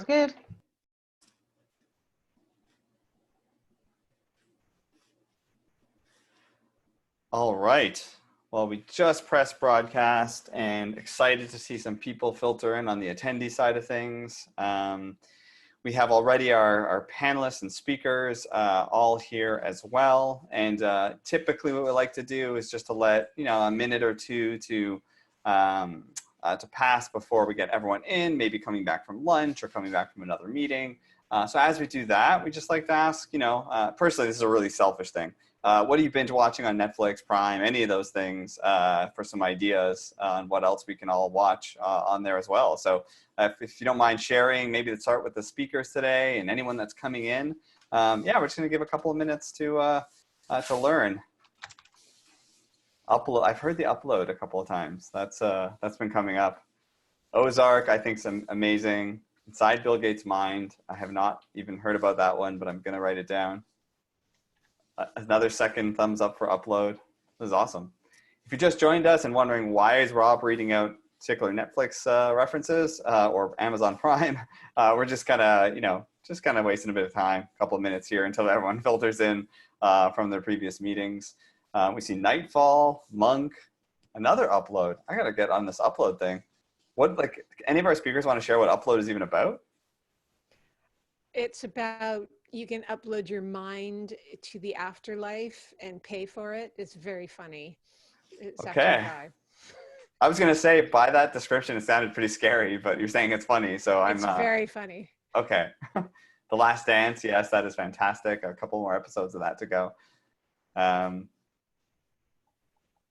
Sounds good. All right. Well, we just pressed broadcast and excited to see some people filter in on the attendee side of things. We have already our panelists and speakers all here as well. And typically what we like to do is just to let, a minute or two to pass before we get everyone in, maybe coming back from lunch or coming back from another meeting. So as we do that, we just like to ask, personally, this is a really selfish thing. What are you binge watching on Netflix, Prime, any of those things for some ideas on what else we can all watch on there as well. So if you don't mind sharing, maybe let's start with the speakers today and anyone that's coming in. Yeah, we're just going to give a couple of minutes to learn. Upload. I've heard the upload a couple of times. That's been coming up. Ozark, I think, is amazing. Inside Bill Gates' Mind. I have not even heard about that one, but I'm going to write it down. Another second thumbs up for upload. This is awesome. If you just joined us and wondering why is Rob reading out particular Netflix references or Amazon Prime, we're just kind of wasting a bit of time, a couple of minutes here until everyone filters in from their previous meetings. We see Nightfall, Monk, another upload. I got to get on this upload thing. Any of our speakers want to share what upload is even about? It's about, you can upload your mind to the afterlife and pay for it. It's very funny. It's okay. I was going to say, by that description, it sounded pretty scary, but you're saying it's funny. So it's very funny. Okay. The Last Dance. Yes, that is fantastic. A couple more episodes of that to go. And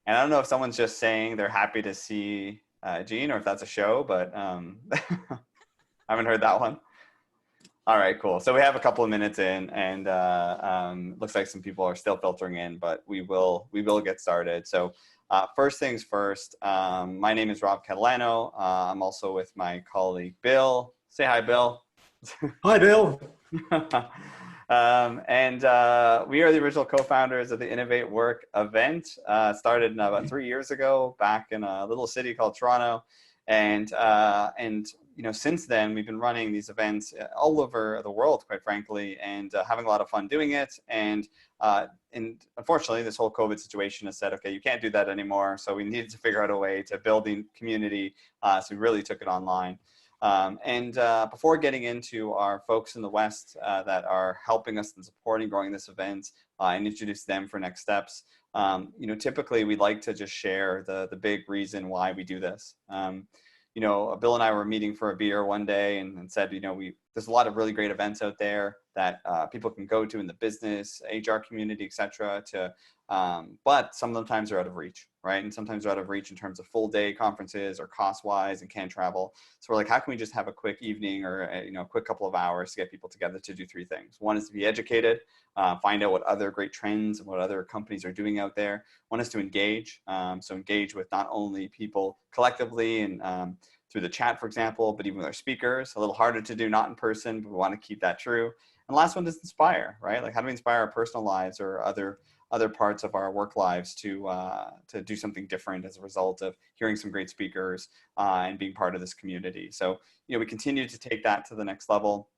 I don't know if someone's just saying they're happy to see Gene or if that's a show, but I haven't heard that one. All right, cool. So we have a couple of minutes in and looks like some people are still filtering in, but we will get started. So first things first, my name is Rob Catalano. I'm also with my colleague, Bill. Say hi, Bill. Hi, Bill. And we are the original co-founders of the InnovateWork event. Started about 3 years ago back in a little city called Toronto. And since then, we've been running these events all over the world, quite frankly, and having a lot of fun doing it. And unfortunately, this whole COVID situation has said, okay, you can't do that anymore. So we needed to figure out a way to build the community. So we really took it online. Before getting into our folks in the West that are helping us and supporting growing this event and introduce them for next steps, typically we'd like to just share the big reason why we do this. Bill and I were meeting for a beer one day and said, there's a lot of really great events out there that people can go to in the business, HR community, et cetera, but some of them times are out of reach, right? And sometimes they're out of reach in terms of full day conferences or cost-wise and can't travel. So we're like, how can we just have a quick evening or a quick couple of hours to get people together to do three things? One is to be educated, find out what other great trends and what other companies are doing out there. One is to engage, so engage with not only people collectively and through the chat, for example, but even with our speakers. A little harder to do not in person, but we want to keep that true. And the last one is inspire, right? Like how do we inspire our personal lives or other parts of our work lives to do something different as a result of hearing some great speakers and being part of this community. So, we continue to take that to the next level.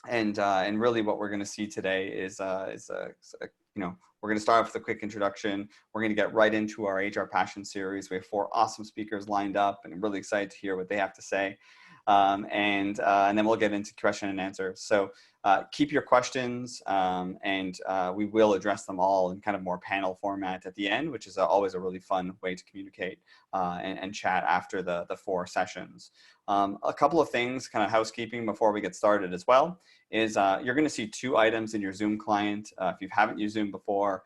And really what we're going to see today is we're going to start off with a quick introduction. We're going to get right into our HR Passion series. We have 4 awesome speakers lined up, and I'm really excited to hear what they have to say. And then we'll get into question and answer. So keep your questions, and we will address them all in kind of more panel format at the end, which is always a really fun way to communicate and chat after the 4 sessions. A couple of things, kind of housekeeping before we get started as well, is you're going to see 2 items in your Zoom client. If you haven't used Zoom before,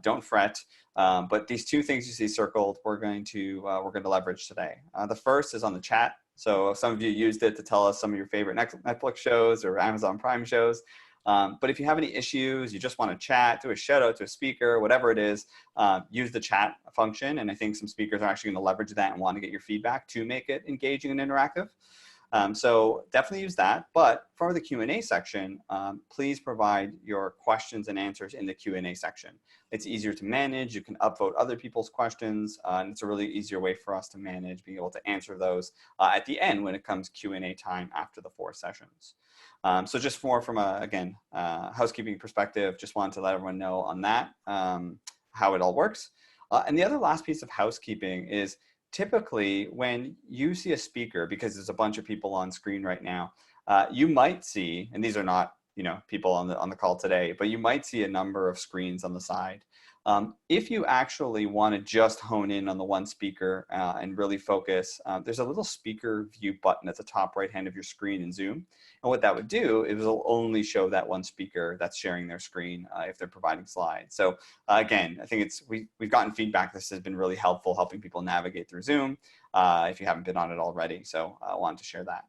don't fret. But these 2 things you see circled, we're going to leverage today. The first is on the chat. So some of you used it to tell us some of your favorite Netflix shows or Amazon Prime shows. But if you have any issues, you just want to chat, do a shout out to a speaker, whatever it is, use the chat function. And I think some speakers are actually going to leverage that and want to get your feedback to make it engaging and interactive. So definitely use that. But for the Q&A section, please provide your questions and answers in the Q&A section. It's easier to manage. You can upvote other people's questions, and it's a really easier way for us to manage, being able to answer those at the end when it comes Q&A time after the 4 sessions. So just more from a, again, housekeeping perspective, just wanted to let everyone know on that, how it all works. And the other last piece of housekeeping is typically when you see a speaker, because there's a bunch of people on screen right now, you might see, and these are not, people on the call today, but you might see a number of screens on the side. If you actually want to just hone in on the one speaker and really focus, there's a little speaker view button at the top right hand of your screen in Zoom. And what that would do is it'll only show that one speaker that's sharing their screen if they're providing slides. So again, I think we've gotten feedback. This has been really helpful helping people navigate through Zoom if you haven't been on it already. So I wanted to share that.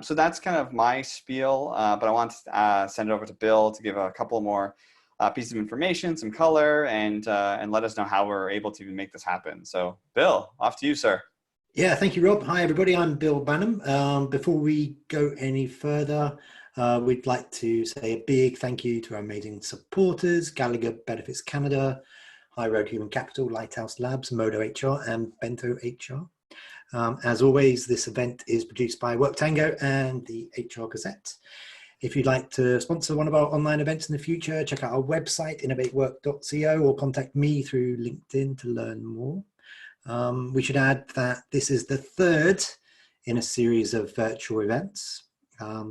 So that's kind of my spiel, but I want to send it over to Bill to give a couple more pieces of information, some color, and let us know how we're able to make this happen. So Bill, off to you, sir. Yeah, thank you, Rob. Hi, everybody. I'm Bill Banham. Before we go any further, we'd like to say a big thank you to our amazing supporters, Gallagher Benefits Canada, High Road Human Capital, Lighthouse Labs, Modo HR, and Bento HR. As always, this event is produced by WorkTango and the HR Gazette. If you'd like to sponsor one of our online events in the future, check out our website, InnovateWork.co, or contact me through LinkedIn to learn more. We should add that this is the 3rd in a series of virtual events.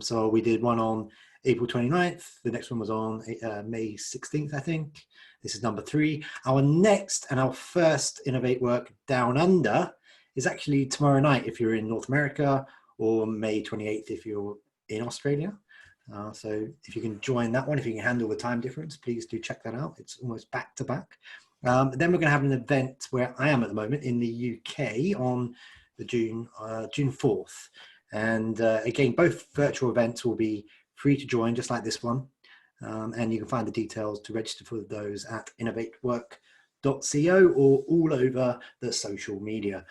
So we did one on April 29th. The next one was on May 16th, I think. This is number 3. Our next and our first Innovate Work Down Under is actually tomorrow night if you're in North America, or May 28th if you're in Australia. So if you can join that one, if you can handle the time difference, please do check that out. It's almost back to back. Then we're going to have an event where I am at the moment in the UK on the June 4th. And again, both virtual events will be free to join, just like this one. And you can find the details to register for those at InnovateWork.co or all over the social media.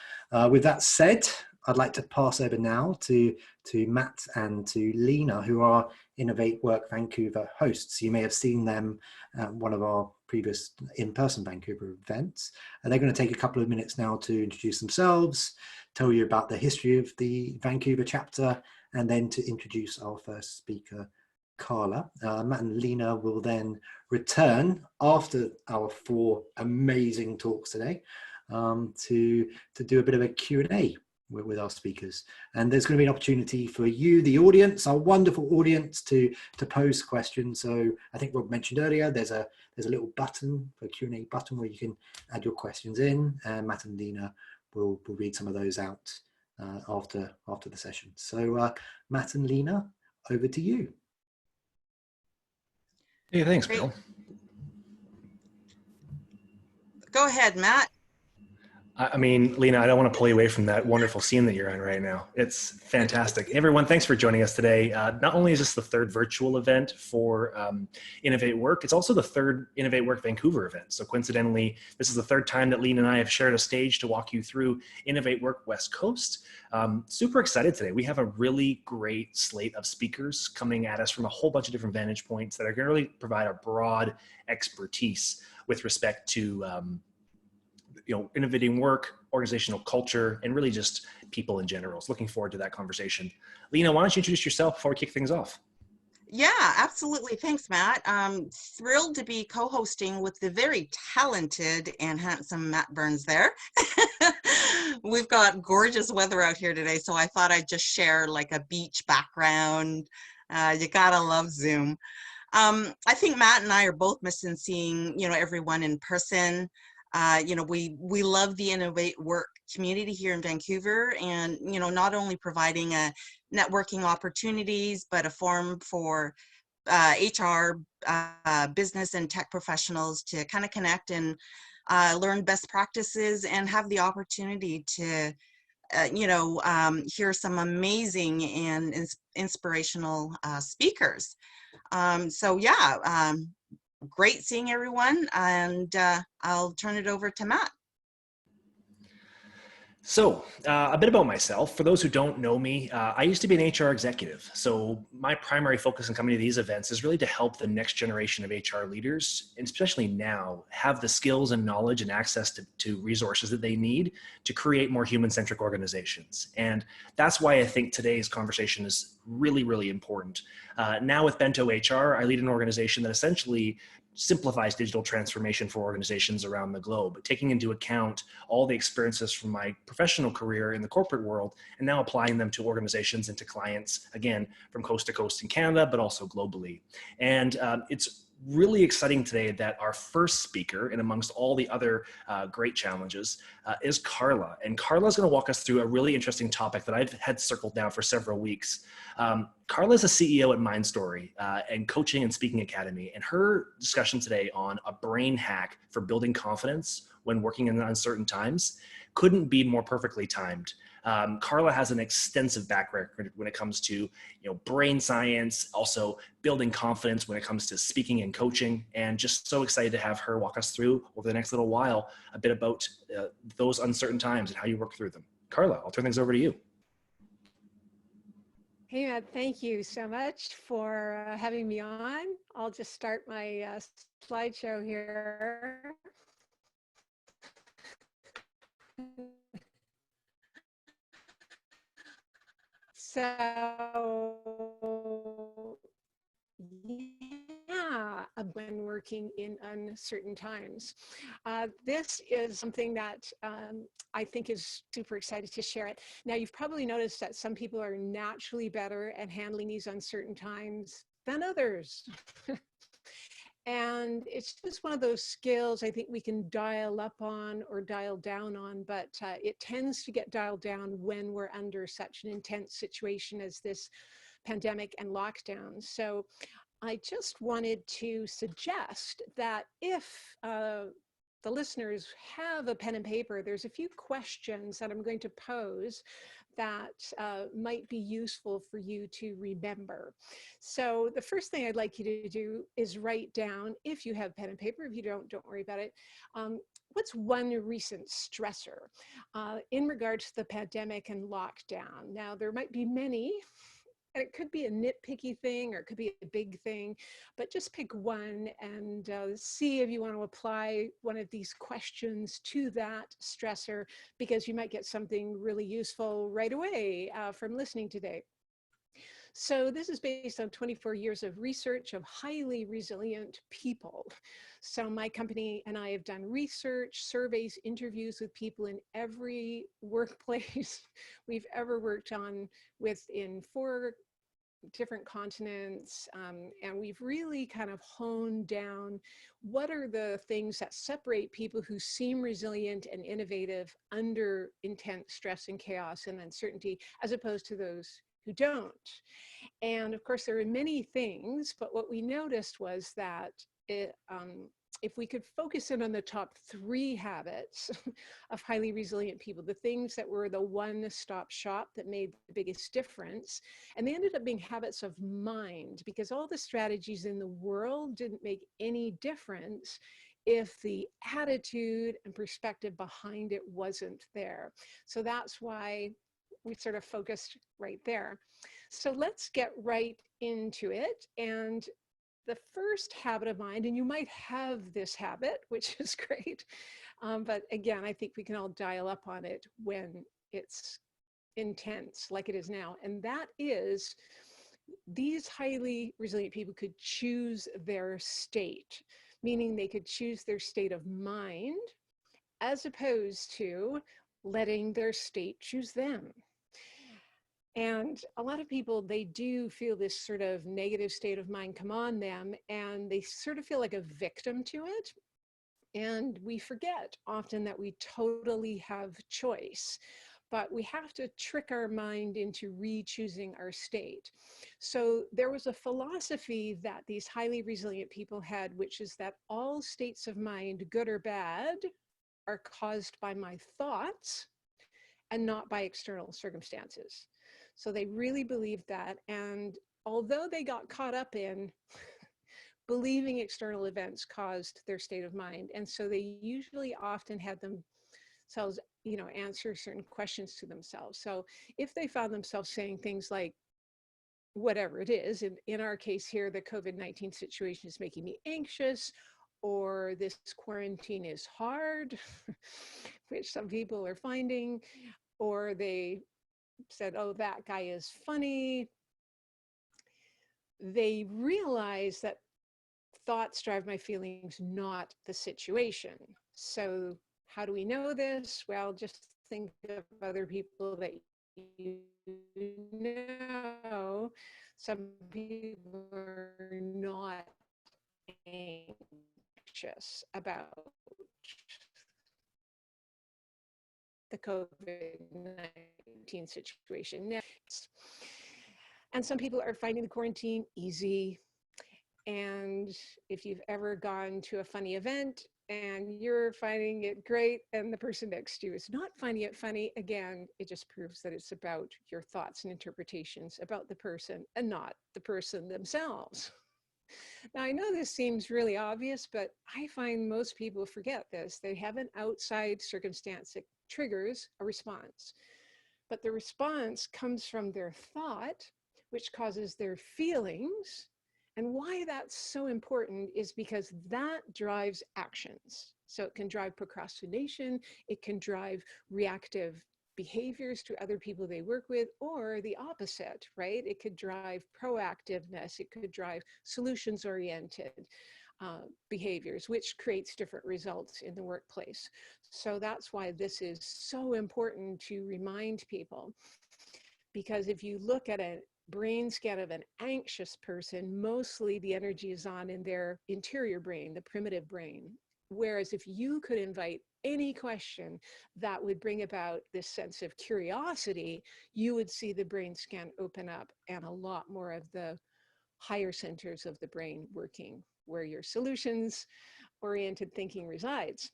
With that said, I'd like to pass over now to Matt and to Lena, who are Innovate Work Vancouver hosts. You may have seen them at one of our previous in-person Vancouver events. And they're going to take a couple of minutes now to introduce themselves, tell you about the history of the Vancouver chapter, and then to introduce our first speaker, Carla. Matt and Lena will then return after our 4 amazing talks today to do a bit of a Q&A with our speakers. And there's going to be an opportunity for you, the audience, our wonderful audience, to pose questions. So I think Rob mentioned earlier, there's a little button, a Q&A button, where you can add your questions in, and Matt and Lena will read some of those out after the session. So Matt and Lena, over to you. Hey, thanks, Great. Bill. Go ahead, Matt. I mean, Lena, I don't want to pull you away from that wonderful scene that you're in right now. It's fantastic. Everyone, thanks for joining us today. Not only is this the 3rd virtual event for Innovate Work, it's also the 3rd Innovate Work Vancouver event. So coincidentally, this is the 3rd time that Lena and I have shared a stage to walk you through Innovate Work West Coast. Super excited today. We have a really great slate of speakers coming at us from a whole bunch of different vantage points that are going to really provide a broad expertise with respect to innovating work, organizational culture, and really just people in general. So looking forward to that conversation. Lena, why don't you introduce yourself before we kick things off? Yeah, absolutely. Thanks, Matt. I'm thrilled to be co-hosting with the very talented and handsome Matt Burns there. We've got gorgeous weather out here today, so I thought I'd just share like a beach background. You gotta love Zoom. I think Matt and I are both missing seeing, everyone in person. We love the Innovate Work community here in Vancouver, and, not only providing networking opportunities, but a forum for HR, business and tech professionals to kind of connect and learn best practices and have the opportunity to, hear some amazing and inspirational speakers. Great seeing everyone, and I'll turn it over to Matt. So, a bit about myself. For those who don't know me, I used to be an HR executive. So, my primary focus in coming to these events is really to help the next generation of HR leaders, and especially now, have the skills and knowledge and access to resources that they need to create more human-centric organizations. And that's why I think today's conversation is really, really important. Now with Bento HR, I lead an organization that essentially simplifies digital transformation for organizations around the globe, taking into account all the experiences from my professional career in the corporate world and now applying them to organizations and to clients, again, from coast to coast in Canada, but also globally. And it's really exciting today that our first speaker, and amongst all the other great challenges, is Carla. And Carla is going to walk us through a really interesting topic that I've had circled down for several weeks. Carla is a CEO at MindStory and Coaching and Speaking Academy, and her discussion today on a brain hack for building confidence when working in uncertain times couldn't be more perfectly timed. Carla has an extensive back record when it comes to brain science, also building confidence when it comes to speaking and coaching, and just so excited to have her walk us through over the next little while a bit about those uncertain times and how you work through them. Carla, I'll turn things over to you. Hey, Matt, thank you so much for having me on. I'll just start my slideshow here. So, yeah, when working in uncertain times. This is something that I think is super excited to share it. Now, you've probably noticed that some people are naturally better at handling these uncertain times than others. And it's just one of those skills I think we can dial up on or dial down on, but it tends to get dialed down when we're under such an intense situation as this pandemic and lockdown. So I just wanted to suggest that if the listeners have a pen and paper, there's a few questions that I'm going to pose that might be useful for you to remember. So the first thing I'd like you to do is write down, if you have pen and paper. If you don't worry about it. What's one recent stressor in regards to the pandemic and lockdown? Now, there might be many, and it could be a nitpicky thing or it could be a big thing, but just pick one and see if you want to apply one of these questions to that stressor, because you might get something really useful right away from listening today. So this is based on 24 years of research of highly resilient people. So my company and I have done research, surveys, interviews with people in every workplace we've ever worked on within 4 different continents, and we've really kind of honed down what are the things that separate people who seem resilient and innovative under intense stress and chaos and uncertainty as opposed to those who don't. And of course there are many things, but what we noticed was that if we could focus in on the top 3 habits of highly resilient people, the things that were the one-stop shop that made the biggest difference, and they ended up being habits of mind, because all the strategies in the world didn't make any difference if the attitude and perspective behind it wasn't there. So that's why we sort of focused right there. So let's get right into it. And the first habit of mind, and you might have this habit, which is great, but again, I think we can all dial up on it when it's intense like it is now, and that is these highly resilient people could choose their state, meaning they could choose their state of mind as opposed to letting their state choose them. And a lot of people, they do feel this sort of negative state of mind come on them, and they sort of feel like a victim to it. And we forget often that we totally have choice, but we have to trick our mind into re-choosing our state. So there was a philosophy that these highly resilient people had, which is that all states of mind, good or bad, are caused by my thoughts and not by external circumstances. So they really believed that. And although they got caught up in believing external events caused their state of mind, and so they usually often had themselves answer certain questions to themselves. So if they found themselves saying things like, whatever it is, in our case here, the COVID-19 situation is making me anxious, or this quarantine is hard, which some people are finding, or they said, oh, that guy is funny, they realize that thoughts drive my feelings, not the situation. So how do we know this? Well, just think of other people that you know. Some people are not anxious about the COVID-19 situation next. And some people are finding the quarantine easy. And if you've ever gone to a funny event and you're finding it great and the person next to you is not finding it funny, again, it just proves that it's about your thoughts and interpretations about the person and not the person themselves. Now, I know this seems really obvious, but I find most people forget this. They have an outside circumstance that triggers a response, but the response comes from their thought, which causes their feelings. And why that's so important is because that drives actions. So it can drive procrastination, it can drive reactive behaviors to other people they work with, or the opposite, right? It could drive proactiveness, it could drive solutions-oriented behaviors, which creates different results in the workplace. So that's why this is so important to remind people, because if you look at a brain scan of an anxious person, mostly the energy is on in their interior brain, the primitive brain. Whereas if you could invite any question that would bring about this sense of curiosity, you would see the brain scan open up and a lot more of the higher centers of the brain working, where your solutions-oriented thinking resides.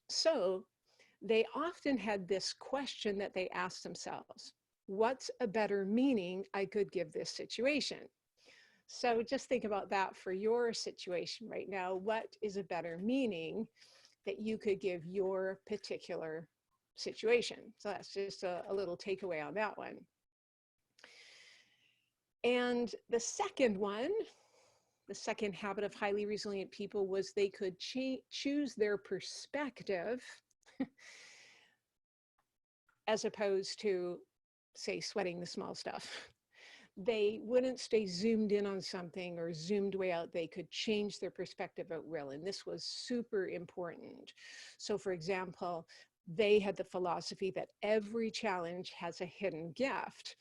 So they often had this question that they asked themselves: what's a better meaning I could give this situation? So just think about that for your situation right now. What is a better meaning that you could give your particular situation? So that's just a little takeaway on that one. And the second one, the second habit of highly resilient people, was they could choose their perspective as opposed to, say, sweating the small stuff. They wouldn't stay zoomed in on something or zoomed way out. They could change their perspective at will. And this was super important. So for example, they had the philosophy that every challenge has a hidden gift.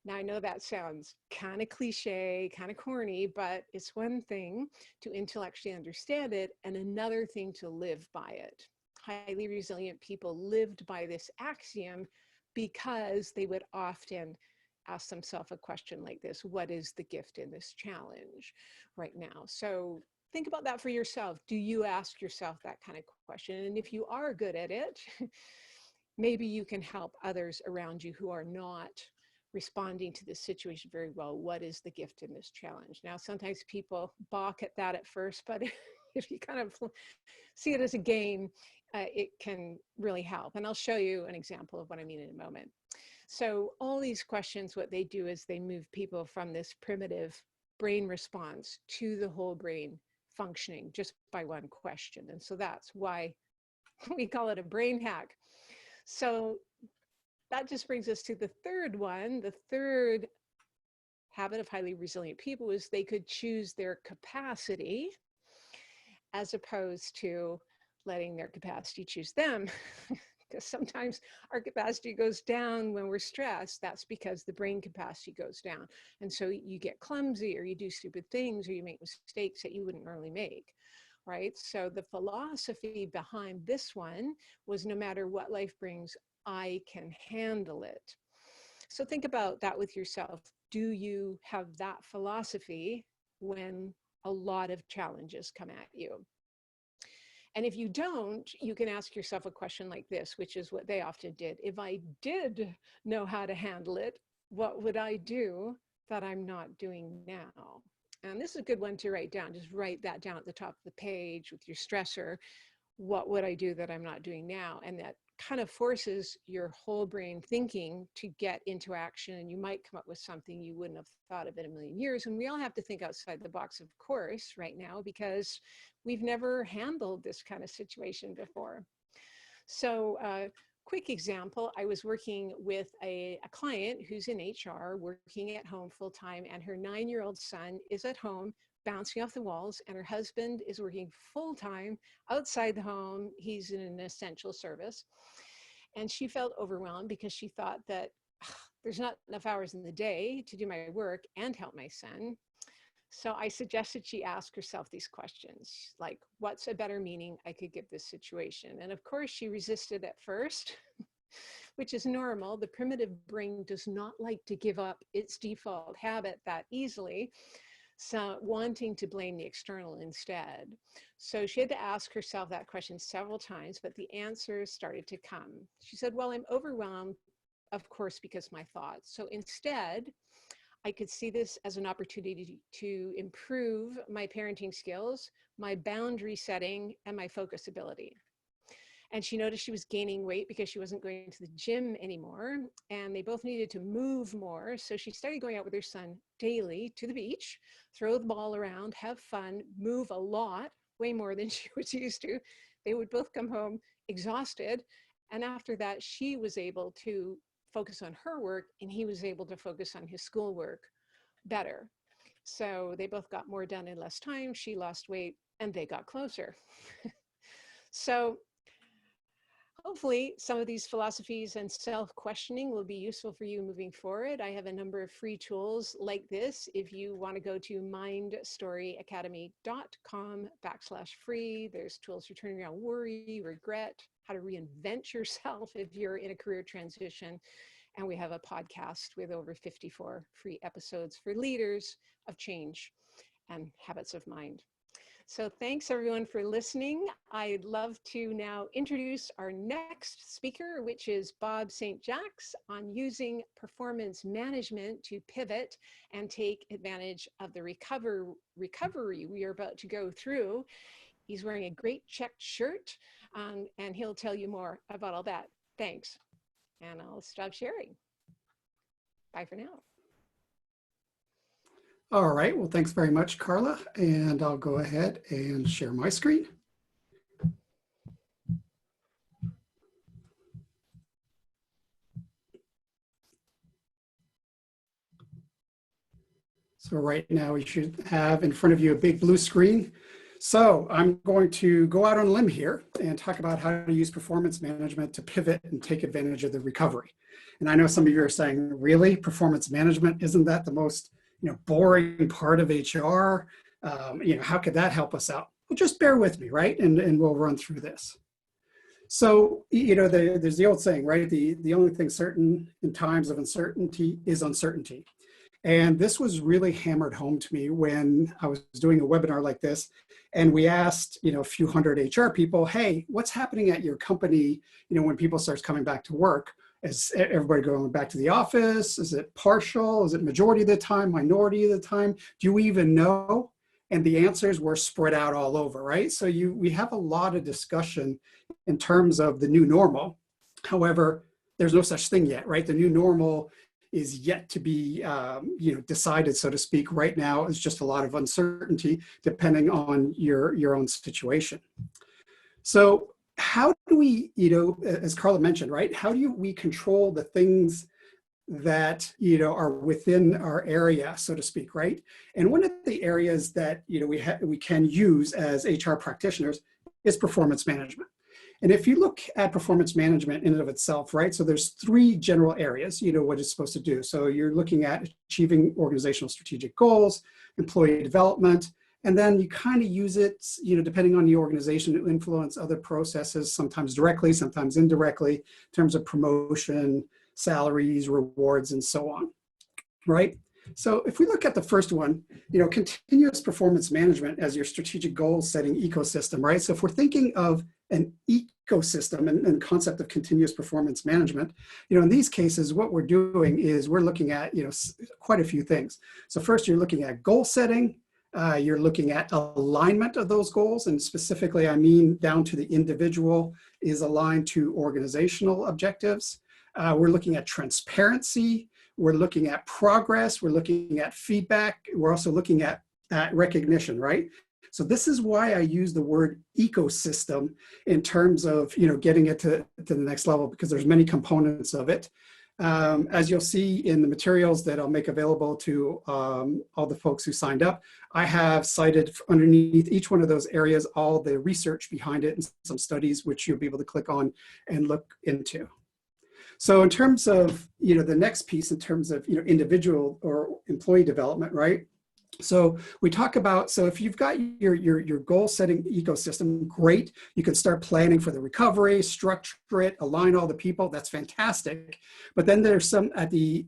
Now, I know that sounds kind of cliche, kind of corny, but it's one thing to intellectually understand it and another thing to live by it. Highly resilient people lived by this axiom because they would often ask themselves a question like this: what is the gift in this challenge right now? So think about that for yourself. Do you ask yourself that kind of question? And if you are good at it, maybe you can help others around you who are not responding to this situation very well. What is the gift in this challenge? Now, sometimes people balk at that at first, but if you kind of see it as a game, it can really help. And I'll show you an example of what I mean in a moment. So all these questions, what they do is they move people from this primitive brain response to the whole brain functioning just by one question. And so that's why we call it a brain hack. So that just brings us to the third one. The third habit of highly resilient people is they could choose their capacity as opposed to letting their capacity choose them. Because sometimes our capacity goes down when we're stressed. That's because the brain capacity goes down. And so you get clumsy, or you do stupid things, or you make mistakes that you wouldn't normally make, right? So the philosophy behind this one was, no matter what life brings, I can handle it. So think about that with yourself. Do you have that philosophy when a lot of challenges come at you? And if you don't, you can ask yourself a question like this, which is what they often did. If I did know how to handle it, what would I do that I'm not doing now? And this is a good one to write down. Just write that down at the top of the page with your stressor. What would I do that I'm not doing now? And that kind of forces your whole brain thinking to get into action, and you might come up with something you wouldn't have thought of in a million years. And we all have to think outside the box, of course, right now, because we've never handled this kind of situation before. So quick example, I was working with a client who's in HR, working at home full time, and her 9-year-old son is at home bouncing off the walls, and her husband is working full time outside the home. He's in an essential service. And she felt overwhelmed because she thought that there's not enough hours in the day to do my work and help my son. So I suggested she ask herself these questions, like, what's a better meaning I could give this situation? And of course, she resisted at first, which is normal. The primitive brain does not like to give up its default habit that easily, so wanting to blame the external instead. So she had to ask herself that question several times, but the answers started to come. She said, well, I'm overwhelmed, of course, because my thoughts. So instead, I could see this as an opportunity to improve my parenting skills, my boundary setting, and my focus ability. And she noticed she was gaining weight because she wasn't going to the gym anymore, and they both needed to move more. So she started going out with her son daily to the beach, throw the ball around, have fun, move a lot, way more than she was used to. They would both come home exhausted. And after that, she was able to focus on her work, and he was able to focus on his schoolwork better. So they both got more done in less time. She lost weight, and they got closer. So hopefully some of these philosophies and self-questioning will be useful for you moving forward. I have a number of free tools like this. If you want to go to mindstoryacademy.com/free, there's tools for turning around worry, regret, how to reinvent yourself if you're in a career transition. And we have a podcast with over 54 free episodes for leaders of change and habits of mind. So thanks everyone for listening. I'd love to now introduce our next speaker, which is Bob St. Jacques, on using performance management to pivot and take advantage of the recovery we are about to go through. He's wearing a great checked shirt, and he'll tell you more about all that. Thanks. And I'll stop sharing. Bye for now. All right, well, thanks very much, Carla. And I'll go ahead and share my screen. So right now you should have in front of you a big blue screen. So I'm going to go out on a limb here and talk about how to use performance management to pivot and take advantage of the recovery. And I know some of you are saying, really, performance management, isn't that the most boring part of HR? How could that help us out? Well, just bear with me, right? And we'll run through this. So, there's the old saying, right? The only thing certain in times of uncertainty is uncertainty. And this was really hammered home to me when I was doing a webinar like this. And we asked, a few hundred HR people, hey, what's happening at your company, when people start coming back to work? Is everybody going back to the office? Is it partial? Is it majority of the time, minority of the time? Do we even know? And the answers were spread out all over, right? So we have a lot of discussion in terms of the new normal. However, there's no such thing yet, right? The new normal is yet to be decided, so to speak. Right now, it's just a lot of uncertainty depending on your own situation. So how do we, as Carla mentioned, right? How do we control the things that, are within our area, so to speak, right? And one of the areas that, we can use as HR practitioners is performance management. And if you look at performance management in and of itself, right? So there's 3 general areas, what it's supposed to do. So you're looking at achieving organizational strategic goals, employee development, and then you kind of use it, depending on the organization, to influence other processes, sometimes directly, sometimes indirectly, in terms of promotion, salaries, rewards, and so on, right? So if we look at the first one, continuous performance management as your strategic goal setting ecosystem, right? So if we're thinking of an ecosystem and concept of continuous performance management, in these cases, what we're doing is we're looking at, quite a few things. So first, you're looking at goal setting, You're looking at alignment of those goals, and specifically, I mean down to the individual is aligned to organizational objectives. We're looking at transparency. We're looking at progress. We're looking at feedback. We're also looking at recognition, right? So this is why I use the word ecosystem in terms of, getting it to the next level, because there's many components of it. As you'll see in the materials that I'll make available to all the folks who signed up, I have cited underneath each one of those areas all the research behind it and some studies which you'll be able to click on and look into. So in terms of, the next piece in terms of, individual or employee development, right? So we talk about, so if you've got your goal setting ecosystem, great. You can start planning for the recovery, structure it, align all the people. That's fantastic. But then there's some at the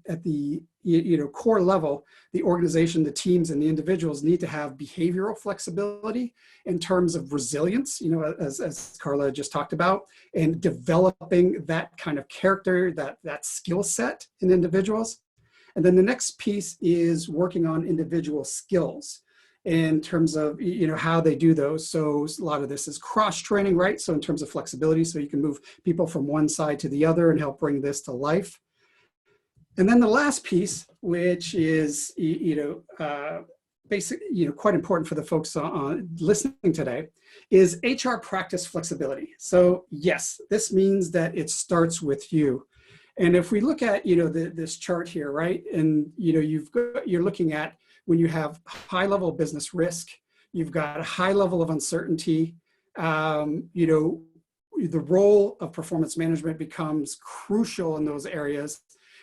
core level, the organization, the teams, and the individuals need to have behavioral flexibility in terms of resilience, as Carla just talked about, and developing that kind of character, that skill set in individuals. And then the next piece is working on individual skills in terms of, how they do those. So a lot of this is cross-training, right? So in terms of flexibility, so you can move people from one side to the other and help bring this to life. And then the last piece, which is, quite important for the folks listening today, is HR practice flexibility. So yes, this means that it starts with you. And if we look at, this chart here, right? And, you're looking at when you have high level business risk, you've got a high level of uncertainty, the role of performance management becomes crucial in those areas.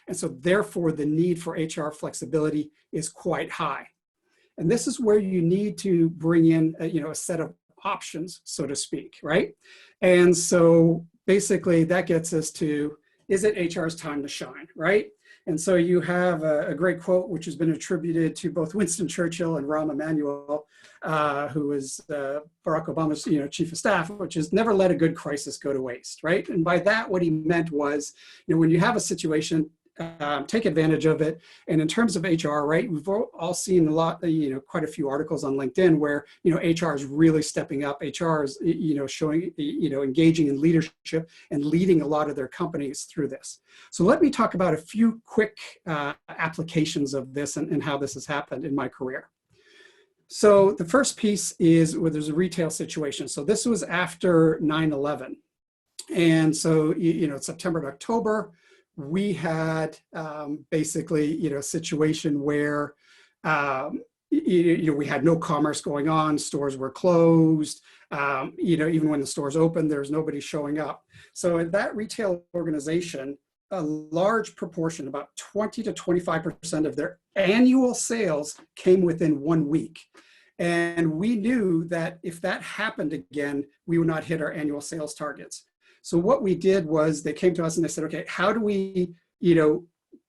And so therefore the need for HR flexibility is quite high. And this is where you need to bring in, a set of options, so to speak, right? And so basically that gets us to, is it HR's time to shine, right? And so you have a great quote, which has been attributed to both Winston Churchill and Rahm Emanuel, who was Barack Obama's chief of staff, which is never let a good crisis go to waste, right? And by that, what he meant was, when you have a situation, take advantage of it. And in terms of HR, right, we've all seen a lot, quite a few articles on LinkedIn where, HR is really stepping up. HR is, showing, engaging in leadership and leading a lot of their companies through this. So let me talk about a few quick applications of this and how this has happened in my career. So the first piece is where there's a retail situation. So this was after 9/11. And so, September to October, we had basically, a situation where, we had no commerce going on, stores were closed, even when the stores opened, there's nobody showing up. So in that retail organization, a large proportion, about 20 to 25% of their annual sales came within 1 week. And we knew that if that happened again, we would not hit our annual sales targets. So what we did was they came to us and they said, okay, how do we,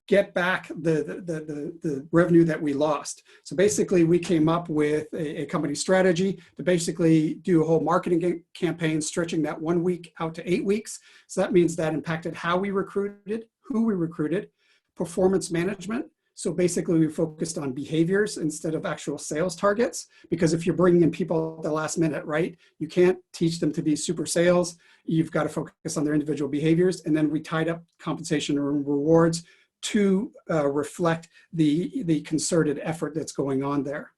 get back the revenue that we lost? So basically we came up with a company strategy to basically do a whole marketing campaign, stretching that 1 week out to 8 weeks. So that means that impacted how we recruited, who we recruited, performance management. So basically we focused on behaviors instead of actual sales targets, because if you're bringing in people at the last minute, right, you can't teach them to be super sales. You've got to focus on their individual behaviors. And then we tied up compensation and rewards to reflect the concerted effort that's going on there.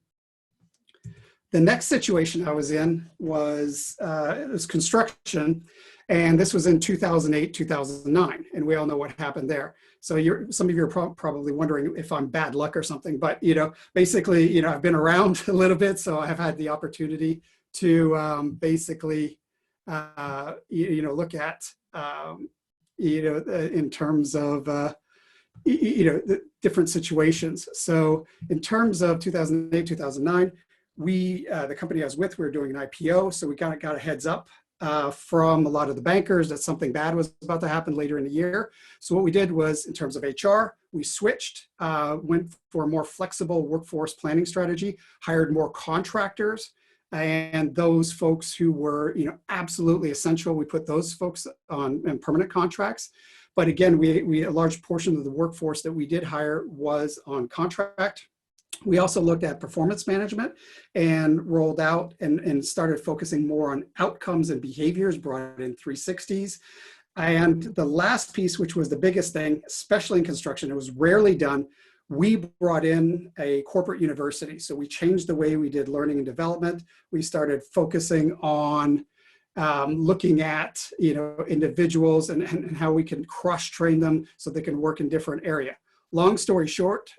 The next situation I was in was construction, and this was in 2008, 2009, and we all know what happened there. So some of you are probably wondering if I'm bad luck or something, but basically, I've been around a little bit, so I've had the opportunity to basically, look at, in terms of, the different situations. So in terms of 2008, 2009, the company I was with, we were doing an IPO, so we kind of got a heads up from a lot of the bankers that something bad was about to happen later in the year. So what we did was, in terms of HR, we switched, went for a more flexible workforce planning strategy, hired more contractors, and those folks who were, absolutely essential, we put those folks on permanent contracts. But again, we a large portion of the workforce that we did hire was on contract. We also looked at performance management and rolled out and started focusing more on outcomes and behaviors, brought in 360s. And the last piece, which was the biggest thing, especially in construction, it was rarely done, we brought in a corporate university. So we changed the way we did learning and development. We started focusing on looking at individuals and how we can cross-train them so they can work in different area. Long story short,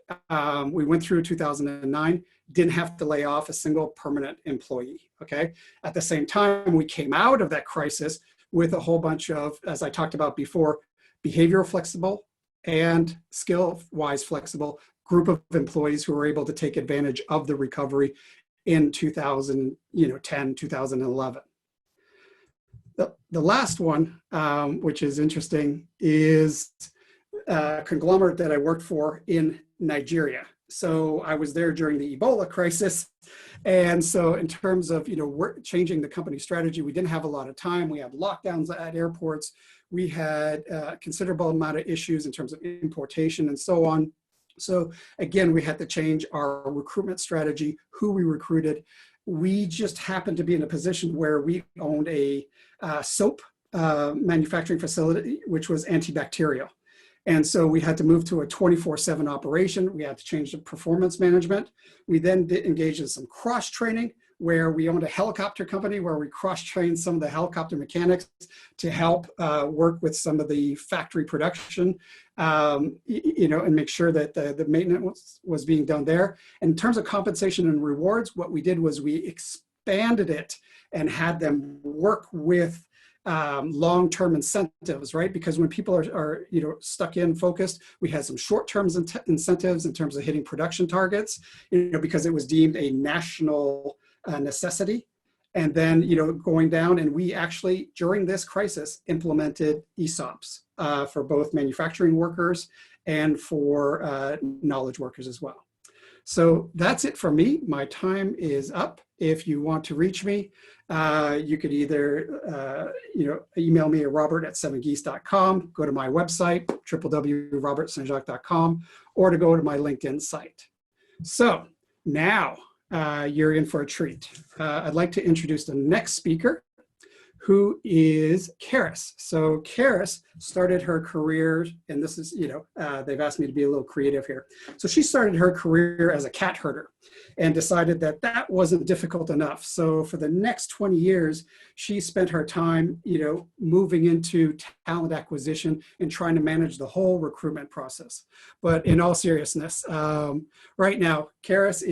we went through 2009, didn't have to lay off a single permanent employee, okay? At the same time, we came out of that crisis with a whole bunch of, as I talked about before, behavioral flexible and skill-wise flexible group of employees who were able to take advantage of the recovery in 2010, 2011. The last one, which is interesting, is a conglomerate that I worked for in Nigeria. So I was there during the Ebola crisis. And so in terms of changing the company strategy, we didn't have a lot of time. We had lockdowns at airports. We had a considerable amount of issues in terms of importation and so on. So again, we had to change our recruitment strategy, who we recruited. We just happened to be in a position where we owned a soap manufacturing facility, which was antibacterial. And so we had to move to a 24/7 operation. We had to change the performance management. We then engaged in some cross-training where we owned a helicopter company where we cross-trained some of the helicopter mechanics to help work with some of the factory production, and make sure that the maintenance was being done there. And in terms of compensation and rewards, what we did was we expanded it and had them work with long-term incentives, right? Because when people are stuck in focused, we had some short-term incentives in terms of hitting production targets, because it was deemed a national necessity. And then, going down, and we actually, during this crisis, implemented ESOPs for both manufacturing workers and for knowledge workers as well. So that's it for me. My time is up. If you want to reach me, you could either email me at robert@sevengeese.com, go to my website, www.robertstjacques.com, or to go to my LinkedIn site. So now you're in for a treat. I'd like to introduce the next speaker, who is Karis. So Karis started her career, and this is, they've asked me to be a little creative here. So she started her career as a cat herder and decided that that wasn't difficult enough. So for the next 20 years, she spent her time, moving into talent acquisition and trying to manage the whole recruitment process. But in all seriousness, right now, Karis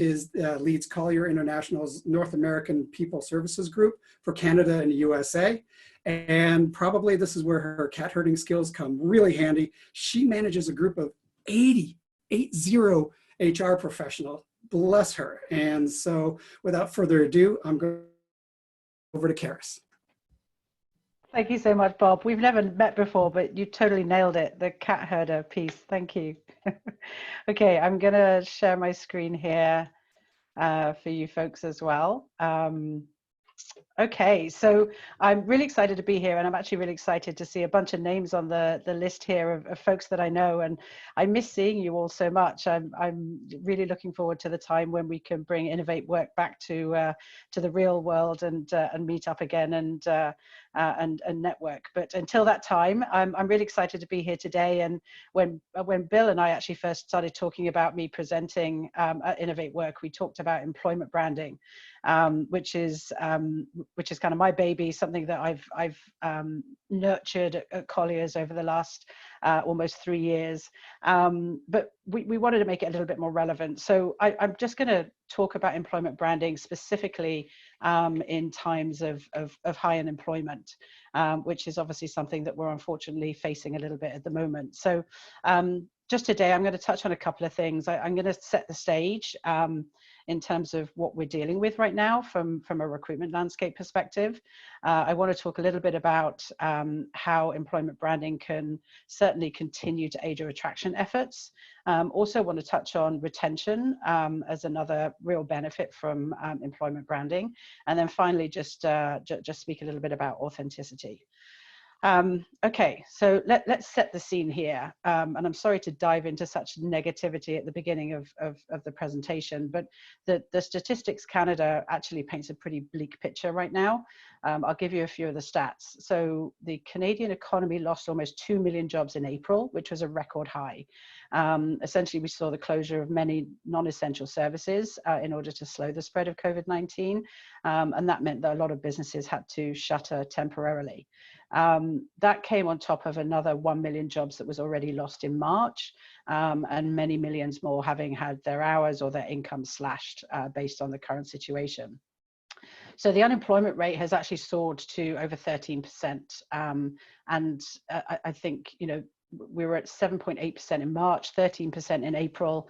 leads Collier International's North American People Services Group for Canada and the USA. And probably this is where her cat herding skills come really handy. She manages a group of 80 HR professionals. Bless her. And so without further ado, I'm going over to Karis. Thank you so much, Bob. We've never met before, but you totally nailed it, the cat herder piece. Thank you. Okay, I'm going to share my screen here for you folks as well. Okay, so I'm really excited to be here, and I'm actually really excited to see a bunch of names on the list here of folks that I know, and I miss seeing you all so much. I'm really looking forward to the time when we can bring InnovateWork back to the real world and meet up again and network. But until that time, I'm really excited to be here today. And when Bill and I actually first started talking about me presenting at InnovateWork, we talked about employment branding, which is kind of my baby, something that I've nurtured at Collier's over the last almost 3 years. But we wanted to make it a little bit more relevant. So I'm just going to talk about employment branding specifically in times of high unemployment, which is obviously something that we're unfortunately facing a little bit at the moment. So just today, I'm going to touch on a couple of things. I'm going to set the stage in terms of what we're dealing with right now from a recruitment landscape perspective. I want to talk a little bit about how employment branding can certainly continue to aid your attraction efforts. Also want to touch on retention as another real benefit from employment branding. And then finally, just speak a little bit about authenticity. Okay, so let's set the scene here. And I'm sorry to dive into such negativity at the beginning of the presentation, but the Statistics Canada actually paints a pretty bleak picture right now. I'll give you a few of the stats. So the Canadian economy lost almost 2 million jobs in April, which was a record high. Essentially, we saw the closure of many non-essential services in order to slow the spread of COVID-19. And that meant that a lot of businesses had to shutter temporarily. That came on top of another 1 million jobs that was already lost in March, and many millions more having had their hours or their income slashed based on the current situation. So the unemployment rate has actually soared to over 13%. And I think, you know, we were at 7.8% in March, 13% in April.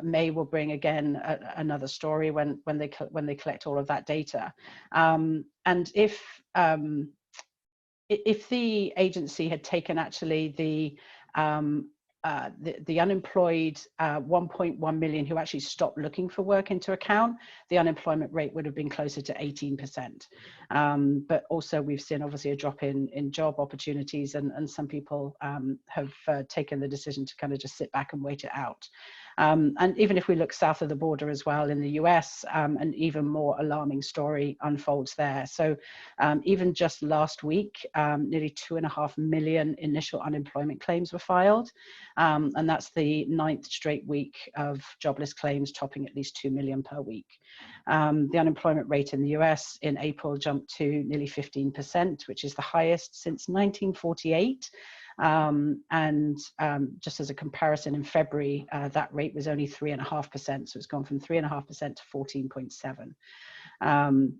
May will bring again another story when they collect all of that data. And if the agency had taken actually the unemployed 1.1 million who actually stopped looking for work into account, the unemployment rate would have been closer to 18%. But also we've seen obviously a drop in job opportunities, and some people have taken the decision to kind of just sit back and wait it out. And even if we look south of the border as well in the US, an even more alarming story unfolds there. So even just last week, nearly 2.5 million initial unemployment claims were filed. And that's the 9th straight week of jobless claims topping at least 2 million per week. The unemployment rate in the US in April jumped to nearly 15%, which is the highest since 1948. Just as a comparison, in February, that rate was only 3.5%. So it's gone from 3.5% to 14.7%,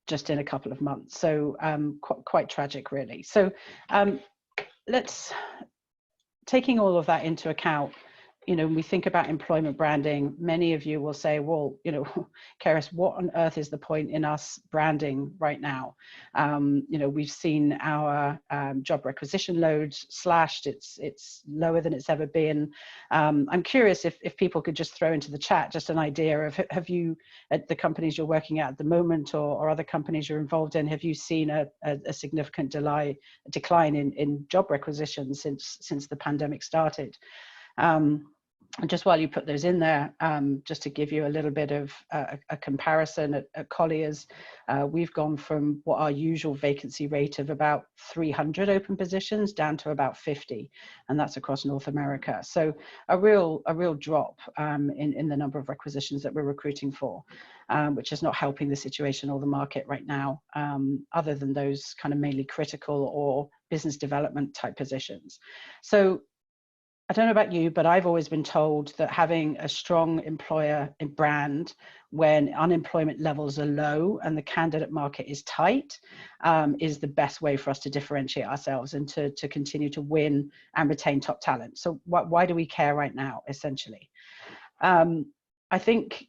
just in a couple of months. So quite tragic, really. So let's, taking all of that into account, you know, when we think about employment branding, many of you will say, well, you know, Keris, what on earth is the point in us branding right now? You know, we've seen our job requisition loads slashed. It's lower than it's ever been. I'm curious if people could just throw into the chat just an idea of, have you, at the companies you're working at the moment, or other companies you're involved in, have you seen a significant decline in job requisitions since the pandemic started? And just while you put those in there, just to give you a little bit of a comparison at Colliers, we've gone from what our usual vacancy rate of about 300 open positions down to about 50, and that's across North America. So a real drop in the number of requisitions that we're recruiting for, which is not helping the situation or the market right now, other than those kind of mainly critical or business development type positions. So I don't know about you, but I've always been told that having a strong employer brand when unemployment levels are low and the candidate market is tight is the best way for us to differentiate ourselves and to continue to win and retain top talent. So why do we care right now, essentially? I think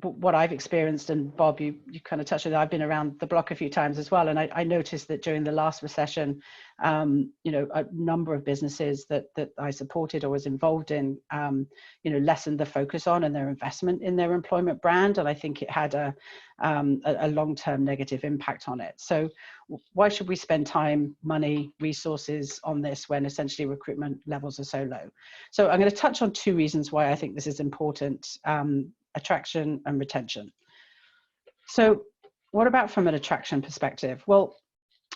what I've experienced, and Bob, you kind of touched on it, I've been around the block a few times as well, and I noticed that during the last recession, you know, a number of businesses that I supported or was involved in, you know, lessened the focus on and their investment in their employment brand, and I think it had a long-term negative impact on it. So why should we spend time, money, resources on this when essentially recruitment levels are so low? So I'm going to touch on two reasons why I think this is important. Attraction and retention. So what about from an attraction perspective? Well,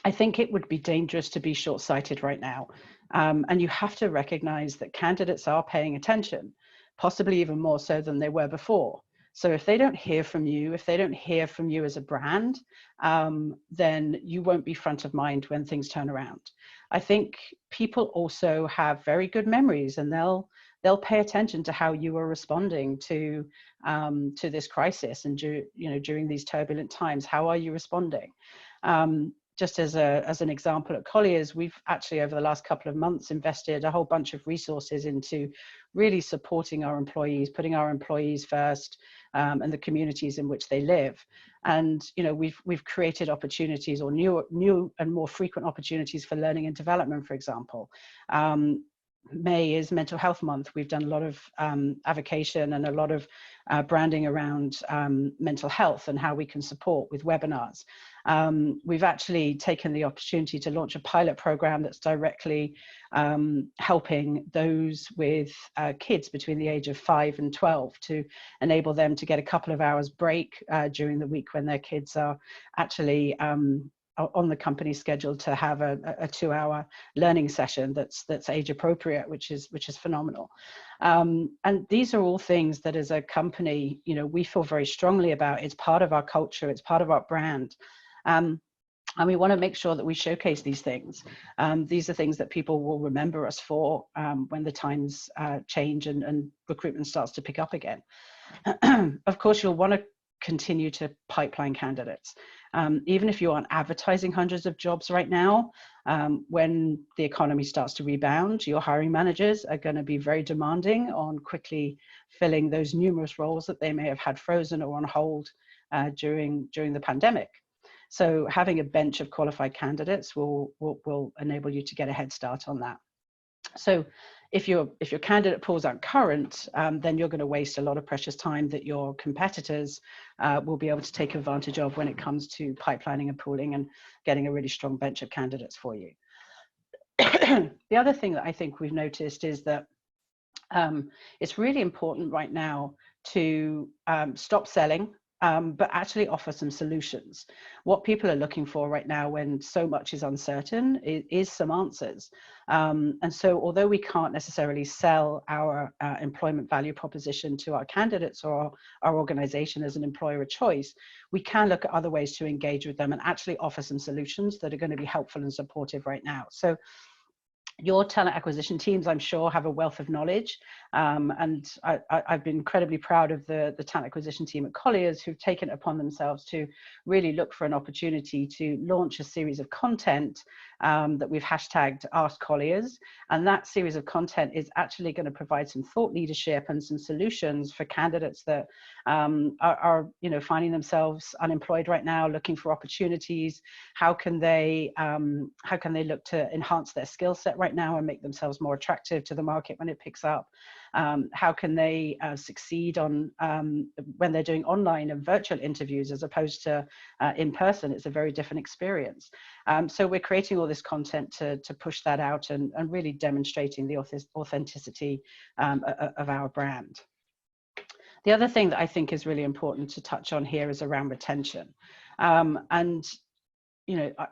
I think it would be dangerous to be short-sighted right now. And you have to recognize that candidates are paying attention, possibly even more so than they were before. So if they don't hear from you, if they don't hear from you as a brand, then you won't be front of mind when things turn around. I think people also have very good memories, and they'll pay attention to how you are responding to this crisis, and during these turbulent times. How are you responding? Just as an example, at Colliers, we've actually over the last couple of months invested a whole bunch of resources into really supporting our employees, putting our employees first, and the communities in which they live. And you know, we've created opportunities, or new and more frequent opportunities for learning and development, for example. May is Mental Health Month. We've done a lot of advocation and a lot of branding around mental health and how we can support with webinars. We've actually taken the opportunity to launch a pilot program that's directly helping those with kids between the age of 5 and 12 to enable them to get a couple of hours break during the week when their kids are actually on the company schedule to have a 2-hour learning session that's age appropriate, which is phenomenal. And these are all things that as a company, you know, we feel very strongly about. It's part of our culture, it's part of our brand. And we want to make sure that we showcase these things. These are things that people will remember us for when the times change and recruitment starts to pick up again. Of course, you'll want to continue to pipeline candidates. Even if you aren't advertising hundreds of jobs right now, when the economy starts to rebound, your hiring managers are going to be very demanding on quickly filling those numerous roles that they may have had frozen or on hold during the pandemic. So having a bench of qualified candidates will enable you to get a head start on that. So if your candidate pools aren't current, then you're going to waste a lot of precious time that your competitors will be able to take advantage of when it comes to pipelining and pooling and getting a really strong bench of candidates for you. The other thing that I think we've noticed is that it's really important right now to stop selling, but actually offer some solutions. What people are looking for right now when so much is uncertain is some answers. And so although we can't necessarily sell our employment value proposition to our candidates or our organization as an employer of choice, we can look at other ways to engage with them and actually offer some solutions that are going to be helpful and supportive right now. So your talent acquisition teams, I'm sure, have a wealth of knowledge. And I've been incredibly proud of the talent acquisition team at Colliers, who've taken it upon themselves to really look for an opportunity to launch a series of content that we've hashtagged Ask Colliers. And that series of content is actually going to provide some thought leadership and some solutions for candidates that are finding themselves unemployed right now, looking for opportunities. How can they look to enhance their skill set right now and make themselves more attractive to the market when it picks up? How can they succeed on when they're doing online and virtual interviews as opposed to in person? It's a very different experience. So we're creating all this content to push that out and really demonstrating the authenticity of our brand. The other thing that I think is really important to touch on here is around retention. And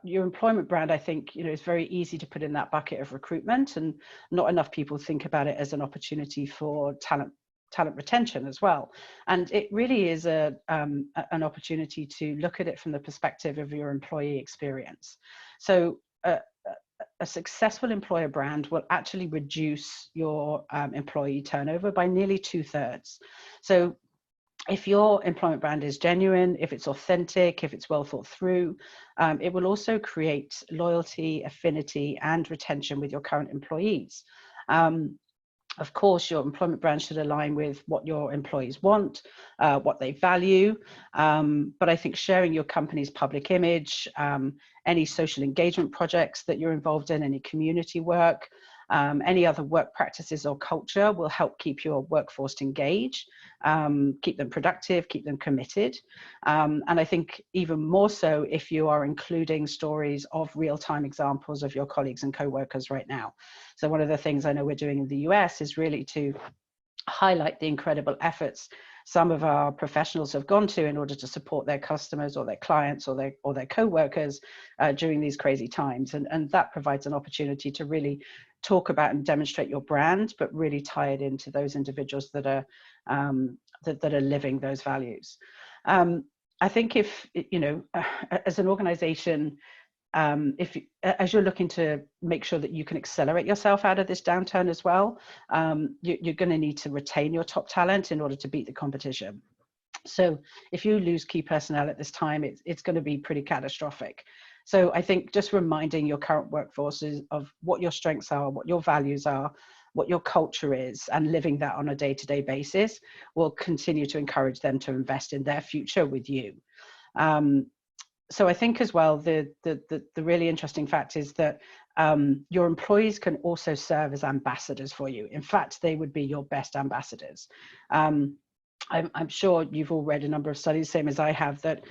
your employment brand, I think, is very easy to put in that bucket of recruitment, and not enough people think about it as an opportunity for talent retention as well. And it really is an opportunity to look at it from the perspective of your employee experience. So a successful employer brand will actually reduce your employee turnover by nearly 2/3. So if your employment brand is genuine, if it's authentic, if it's well thought through, it will also create loyalty, affinity, and retention with your current employees. Of course, your employment brand should align with what your employees want, what they value. But I think sharing your company's public image, any social engagement projects that you're involved in, any community work, any other work practices or culture will help keep your workforce engaged, keep them productive, keep them committed. And I think even more so if you are including stories of real-time examples of your colleagues and co-workers right now. So one of the things I know we're doing in the US is really to highlight the incredible efforts some of our professionals have gone to in order to support their customers or their clients or their co-workers during these crazy times. And that provides an opportunity to really talk about and demonstrate your brand, but really tie it into those individuals that are living those values. I think if, as an organization, as you're looking to make sure that you can accelerate yourself out of this downturn as well, you're going to need to retain your top talent in order to beat the competition. So if you lose key personnel at this time, it's going to be pretty catastrophic. So I think just reminding your current workforces of what your strengths are, what your values are, what your culture is, and living that on a day-to-day basis will continue to encourage them to invest in their future with you. So I think as well, the really interesting fact is that your employees can also serve as ambassadors for you. In fact, they would be your best ambassadors. I'm sure you've all read a number of studies, same as I have, that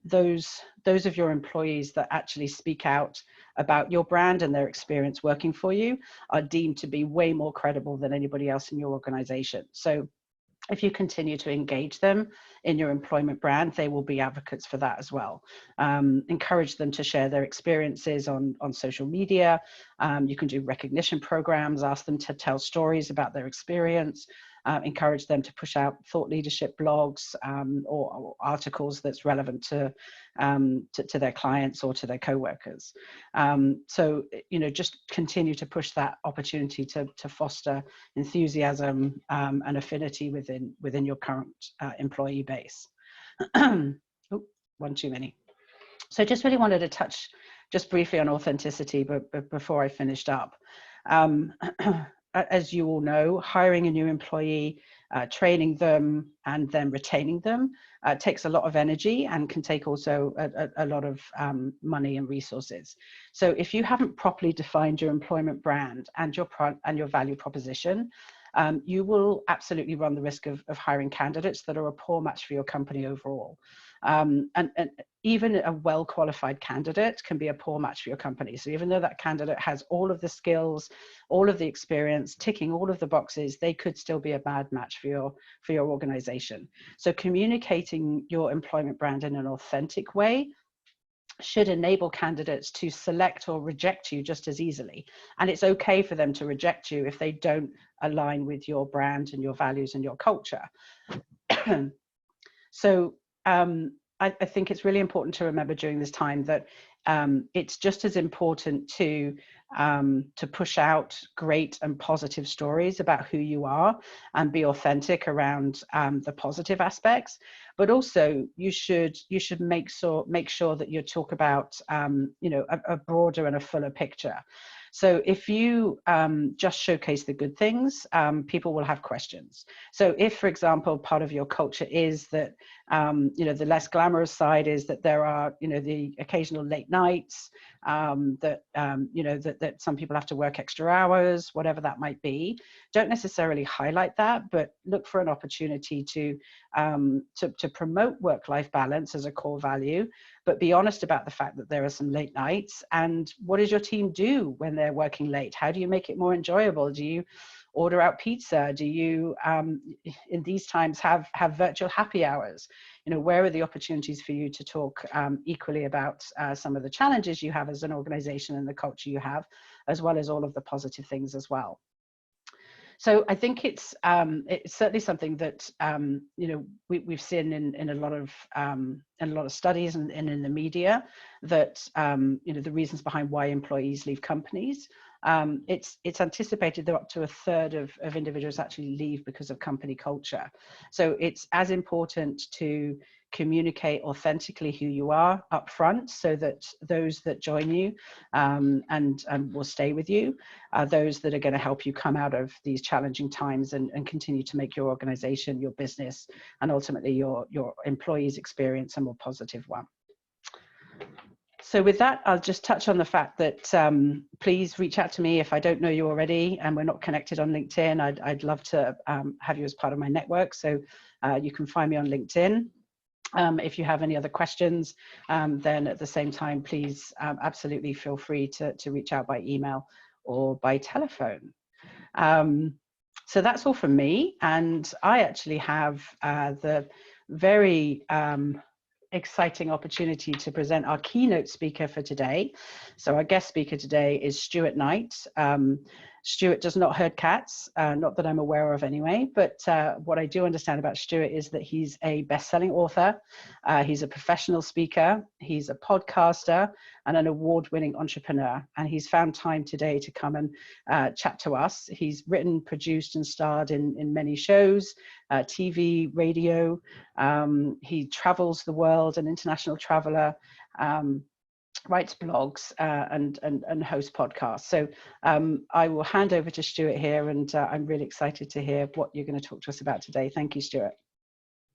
those of your employees that actually speak out about your brand and their experience working for you are deemed to be way more credible than anybody else in your organization. So if you continue to engage them in your employment brand, they will be advocates for that as well. Encourage them to share their experiences on social media. You can do recognition programs, ask them to tell stories about their experience. Encourage them to push out thought leadership blogs or articles that's relevant to their clients or to their co-workers. So, just continue to push that opportunity to foster enthusiasm and affinity within your current employee base. Oh, one too many. So just really wanted to touch just briefly on authenticity, but before I finished up. As you all know, hiring a new employee, training them, and then retaining them takes a lot of energy and can take also a lot of money and resources. So if you haven't properly defined your employment brand and your value proposition, you will absolutely run the risk of hiring candidates that are a poor match for your company overall. And even a well-qualified candidate can be a poor match for your company. So even though that candidate has all of the skills, all of the experience, ticking all of the boxes, they could still be a bad match for your organization. So communicating your employment brand in an authentic way should enable candidates to select or reject you just as easily. And it's okay for them to reject you if they don't align with your brand and your values and your culture. So I think it's really important to remember during this time that it's just as important to push out great and positive stories about who you are and be authentic around the positive aspects, but also you should make sure that you talk about a broader and a fuller picture. So if you just showcase the good things, people will have questions. So if, for example, part of your culture is that, the less glamorous side is that there are, the occasional late nights, that some people have to work extra hours, whatever that might be, don't necessarily highlight that, but look for an opportunity to promote work-life balance as a core value, but be honest about the fact that there are some late nights. And what does your team do when they're working late? How do you make it more enjoyable? Do you order out pizza? Do you, in these times, have virtual happy hours? Where are the opportunities for you to talk equally about some of the challenges you have as an organization and the culture you have, as well as all of the positive things as well? So I think it's certainly something that we've seen in a lot of studies and in the media, that the reasons behind why employees leave companies. It's anticipated that up to a third of individuals actually leave because of company culture. So it's as important to communicate authentically who you are up front, so that those that join you and will stay with you are those that are going to help you come out of these challenging times and continue to make your organization, your business, and ultimately your employees' experience a more positive one. So with that, I'll just touch on the fact that please reach out to me if I don't know you already and we're not connected on LinkedIn. I'd love to have you as part of my network. So you can find me on LinkedIn. If you have any other questions, then at the same time, please absolutely feel free to reach out by email or by telephone. So that's all from me. And I actually have the very exciting opportunity to present our keynote speaker for today. So our guest speaker today is Stuart Knight. Stuart does not herd cats, not that I'm aware of anyway, but what I do understand about Stuart is that he's a best-selling author, he's a professional speaker, he's a podcaster, and an award-winning entrepreneur. And he's found time today to come and chat to us. He's written, produced, and starred in many shows, TV, radio. He travels the world, an international traveler, writes blogs and hosts podcasts. So I will hand over to Stuart here, and I'm really excited to hear what you're going to talk to us about today. Thank you, Stuart.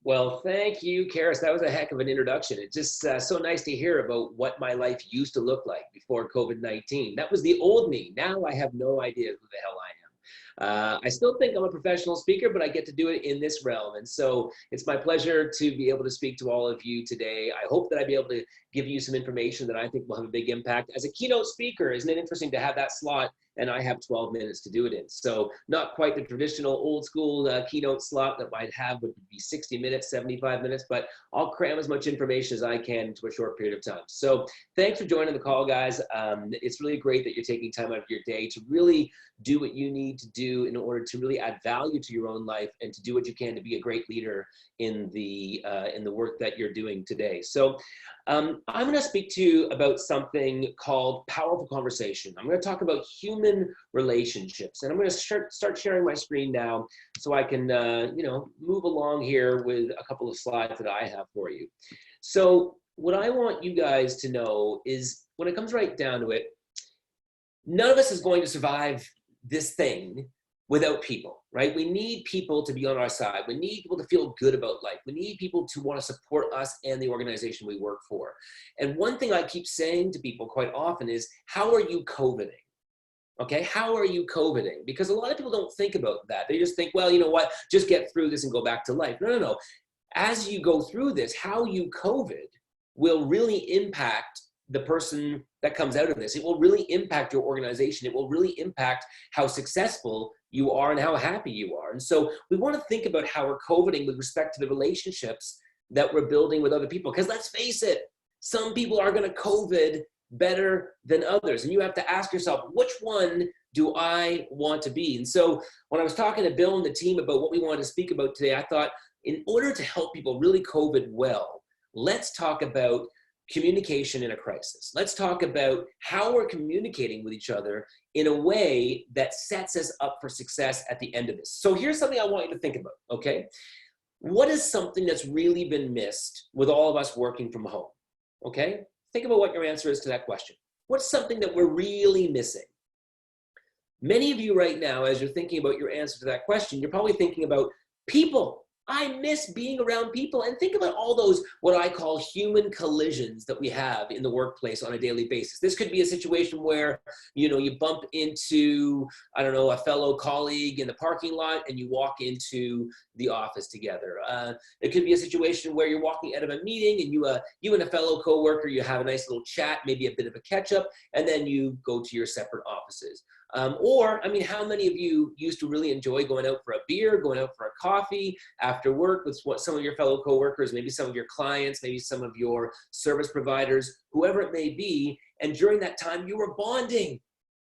Well, thank you, Karis. That was a heck of an introduction. It's just so nice to hear about what my life used to look like before COVID-19. That was the old me. Now I have no idea who the hell I am. I still think I'm a professional speaker, but I get to do it in this realm. And so it's my pleasure to be able to speak to all of you today. I hope that I'll be able to give you some information that I think will have a big impact. As a keynote speaker, isn't it interesting to have that slot? And I have 12 minutes to do it in. So not quite the traditional old school keynote slot that I'd have would be 60 minutes, 75 minutes, but I'll cram as much information as I can into a short period of time. So thanks for joining the call, guys. It's really great that you're taking time out of your day to really do what you need to do in order to really add value to your own life and to do what you can to be a great leader in the work that you're doing today. So I'm going to speak to you about something called powerful conversation. I'm going to talk about human relationships, and I'm going to start sharing my screen now so I can move along here with a couple of slides that I have for you. So what I want you guys to know is, when it comes right down to it, none of us is going to survive this thing without people, right? We need people to be on our side. We need people to feel good about life. We need people to want to support us and the organization we work for. And one thing I keep saying to people quite often is, how are you COVIDing? Okay, how are you COVIDing? Because a lot of people don't think about that. They just think, well, you know what, just get through this and go back to life. No, no, no. As you go through this, how you COVID will really impact the person that comes out of this. It will really impact your organization. It will really impact how successful you are and how happy you are. And so we want to think about how we're COVIDing with respect to the relationships that we're building with other people. Because let's face it, some people are going to COVID better than others. And you have to ask yourself, which one do I want to be? And so when I was talking to Bill and the team about what we wanted to speak about today, I thought, in order to help people really COVID well, let's talk about communication in a crisis. Let's talk about how we're communicating with each other in a way that sets us up for success at the end of this. So here's something I want you to think about, okay? What is something that's really been missed with all of us working from home, okay? Think about what your answer is to that question. What's something that we're really missing? Many of you right now, as you're thinking about your answer to that question, you're probably thinking about people. I miss being around people. And think about all those, what I call human collisions that we have in the workplace on a daily basis. This could be a situation where, you know, you bump into, I don't know, a fellow colleague in the parking lot and you walk into the office together. It could be a situation where you're walking out of a meeting and you and a fellow coworker, you have a nice little chat, maybe a bit of a catch up, and then you go to your separate offices. Or, I mean, how many of you used to really enjoy going out for a beer, going out for a coffee after work with some of your fellow coworkers, maybe some of your clients, maybe some of your service providers, whoever it may be, and during that time you were bonding.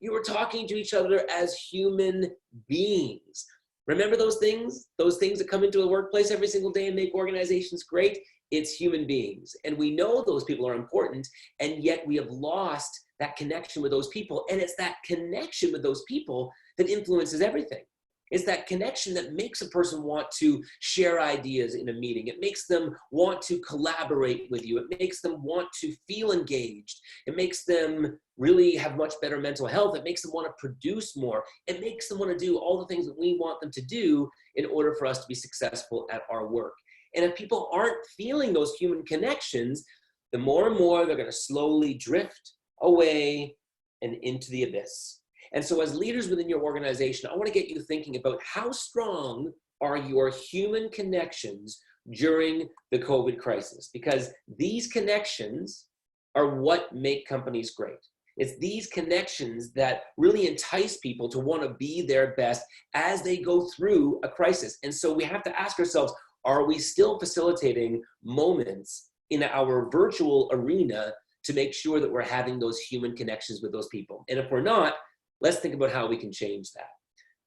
You were talking to each other as human beings. Remember those things that come into a workplace every single day and make organizations great? It's human beings. And we know those people are important, and yet we have lost that connection with those people. And it's that connection with those people that influences everything. It's that connection that makes a person want to share ideas in a meeting. It makes them want to collaborate with you. It makes them want to feel engaged. It makes them really have much better mental health. It makes them want to produce more. It makes them want to do all the things that we want them to do in order for us to be successful at our work. And if people aren't feeling those human connections, the more and more they're going to slowly drift away and into the abyss. And so as leaders within your organization, I want to get you thinking about how strong are your human connections during the COVID crisis, because these connections are what make companies great. It's these connections that really entice people to want to be their best as they go through a crisis. And so we have to ask ourselves, are we still facilitating moments in our virtual arena to make sure that we're having those human connections with those people? And if we're not, let's think about how we can change that.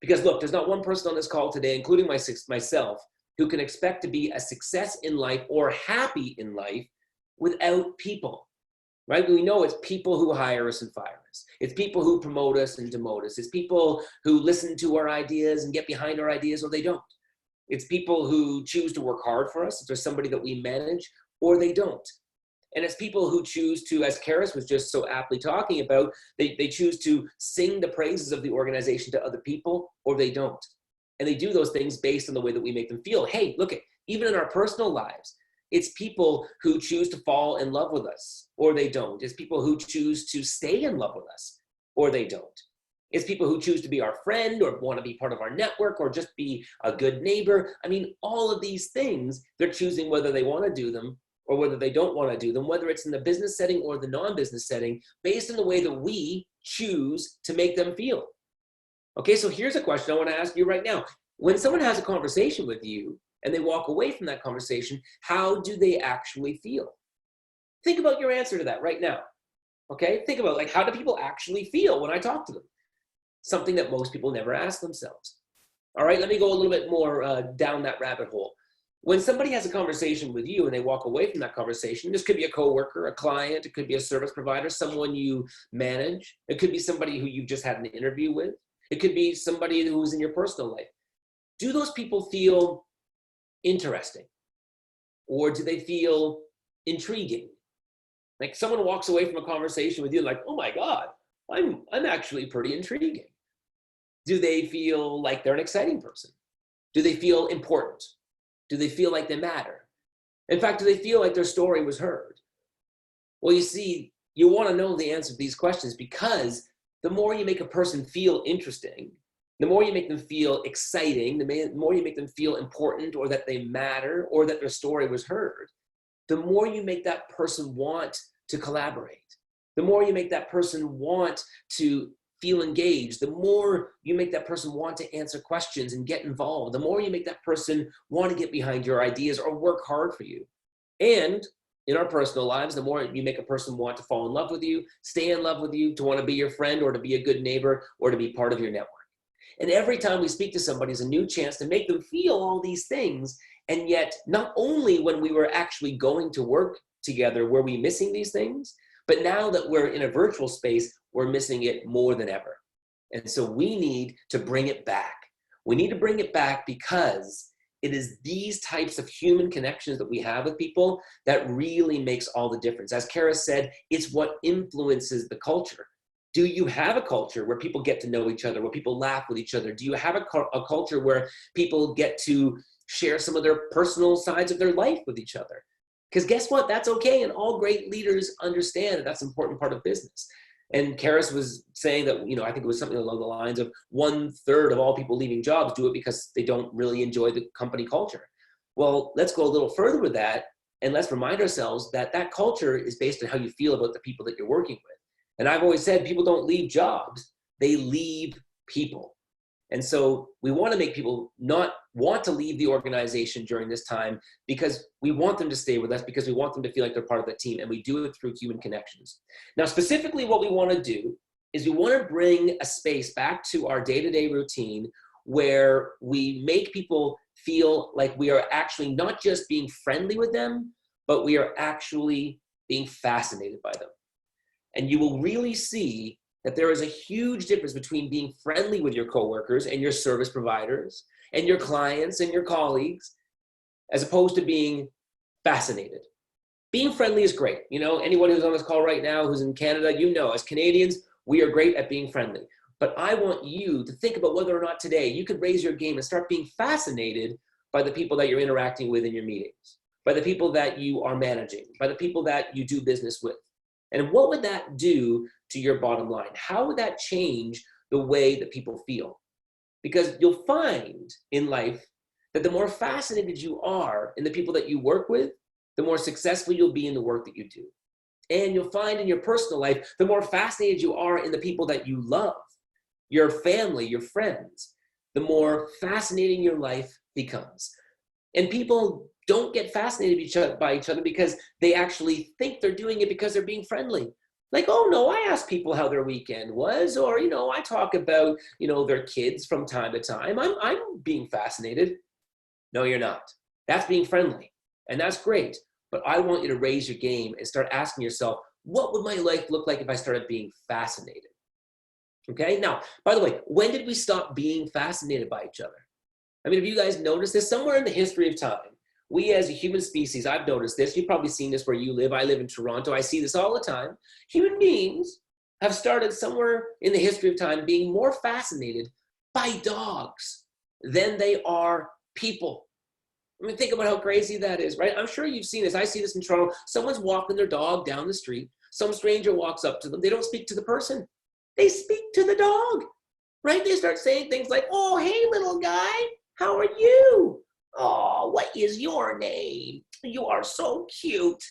Because look, there's not one person on this call today, including myself, who can expect to be a success in life or happy in life without people, right? We know it's people who hire us and fire us. It's people who promote us and demote us. It's people who listen to our ideas and get behind our ideas, or they don't. It's people who choose to work hard for us if there's somebody that we manage, or they don't. And it's people who choose to, as Karis was just so aptly talking about, they choose to sing the praises of the organization to other people, or they don't. And they do those things based on the way that we make them feel. Hey, look, Even in our personal lives, it's people who choose to fall in love with us or they don't. It's people who choose to stay in love with us or they don't. It's people who choose to be our friend or want to be part of our network or just be a good neighbor. I mean, all of these things, they're choosing whether they want to do them or whether they don't want to do them, whether it's in the business setting or the non-business setting, based on the way that we choose to make them feel. Okay, so here's a question I want to ask you right now. When someone has a conversation with you and they walk away from that conversation, how do they actually feel? Think about your answer to that right now. Okay, think about, like, how do people actually feel when I talk to them? Something that most people never ask themselves. All right, let me go a little bit more down that rabbit hole. When somebody has a conversation with you and they walk away from that conversation, this could be a coworker, a client, it could be a service provider, someone you manage. It could be somebody who you've just had an interview with. It could be somebody who's in your personal life. Do those people feel interesting? Or do they feel intriguing? Like, someone walks away from a conversation with you like, oh my God, I'm actually pretty intriguing. Do they feel like they're an exciting person? Do they feel important? Do they feel like they matter? In fact, do they feel like their story was heard? Well, you see, you want to know the answer to these questions, because the more you make a person feel interesting, the more you make them feel exciting, the more you make them feel important or that they matter or that their story was heard, the more you make that person want to collaborate. The more you make that person want to feel engaged, the more you make that person want to answer questions and get involved, the more you make that person want to get behind your ideas or work hard for you. And in our personal lives, the more you make a person want to fall in love with you, stay in love with you, to want to be your friend or to be a good neighbor or to be part of your network. And every time we speak to somebody is a new chance to make them feel all these things. And yet, not only when we were actually going to work together were we missing these things, but now that we're in a virtual space, we're missing it more than ever. And so we need to bring it back. We need to bring it back because it is these types of human connections that we have with people that really makes all the difference. As Kara said, it's what influences the culture. Do you have a culture where people get to know each other, where people laugh with each other? Do you have a culture where people get to share some of their personal sides of their life with each other? Because guess what? That's okay. And all great leaders understand that that's an important part of business. And Karis was saying that, I think it was something along the lines of 1/3 of all people leaving jobs do it because they don't really enjoy the company culture. Well, let's go a little further with that. And let's remind ourselves that that culture is based on how you feel about the people that you're working with. And I've always said people don't leave jobs, they leave people. And so we want to make people not want to leave the organization during this time, because we want them to stay with us, because we want them to feel like they're part of the team, and we do it through human connections. Now, specifically what we want to do is we want to bring a space back to our day-to-day routine where we make people feel like we are actually not just being friendly with them, but we are actually being fascinated by them. And you will really see that there is a huge difference between being friendly with your coworkers and your service providers and your clients and your colleagues, as opposed to being fascinated. Being friendly is great. Anyone who's on this call right now who's in Canada, as Canadians, we are great at being friendly. But I want you to think about whether or not today you could raise your game and start being fascinated by the people that you're interacting with in your meetings, by the people that you are managing, by the people that you do business with. And what would that do to your bottom line? How would that change the way that people feel? Because you'll find in life that the more fascinated you are in the people that you work with, the more successful you'll be in the work that you do. And you'll find in your personal life, the more fascinated you are in the people that you love, your family, your friends, the more fascinating your life becomes. And people don't get fascinated by each other because they actually think they're doing it because they're being friendly. Like, oh no, I ask people how their weekend was, or, I talk about, their kids from time to time. I'm being fascinated. No, you're not. That's being friendly. And that's great. But I want you to raise your game and start asking yourself, what would my life look like if I started being fascinated? Okay. Now, by the way, when did we stop being fascinated by each other? I mean, have you guys noticed this? Somewhere in the history of time, we as a human species, I've noticed this, you've probably seen this where you live, I live in Toronto, I see this all the time. Human beings have started somewhere in the history of time being more fascinated by dogs than they are people. I mean, think about how crazy that is, right? I'm sure you've seen this. I see this in Toronto. Someone's walking their dog down the street. Some stranger walks up to them. They don't speak to the person. They speak to the dog, right? They start saying things like, oh, hey, little guy, how are you? Oh, what is your name? You are so cute.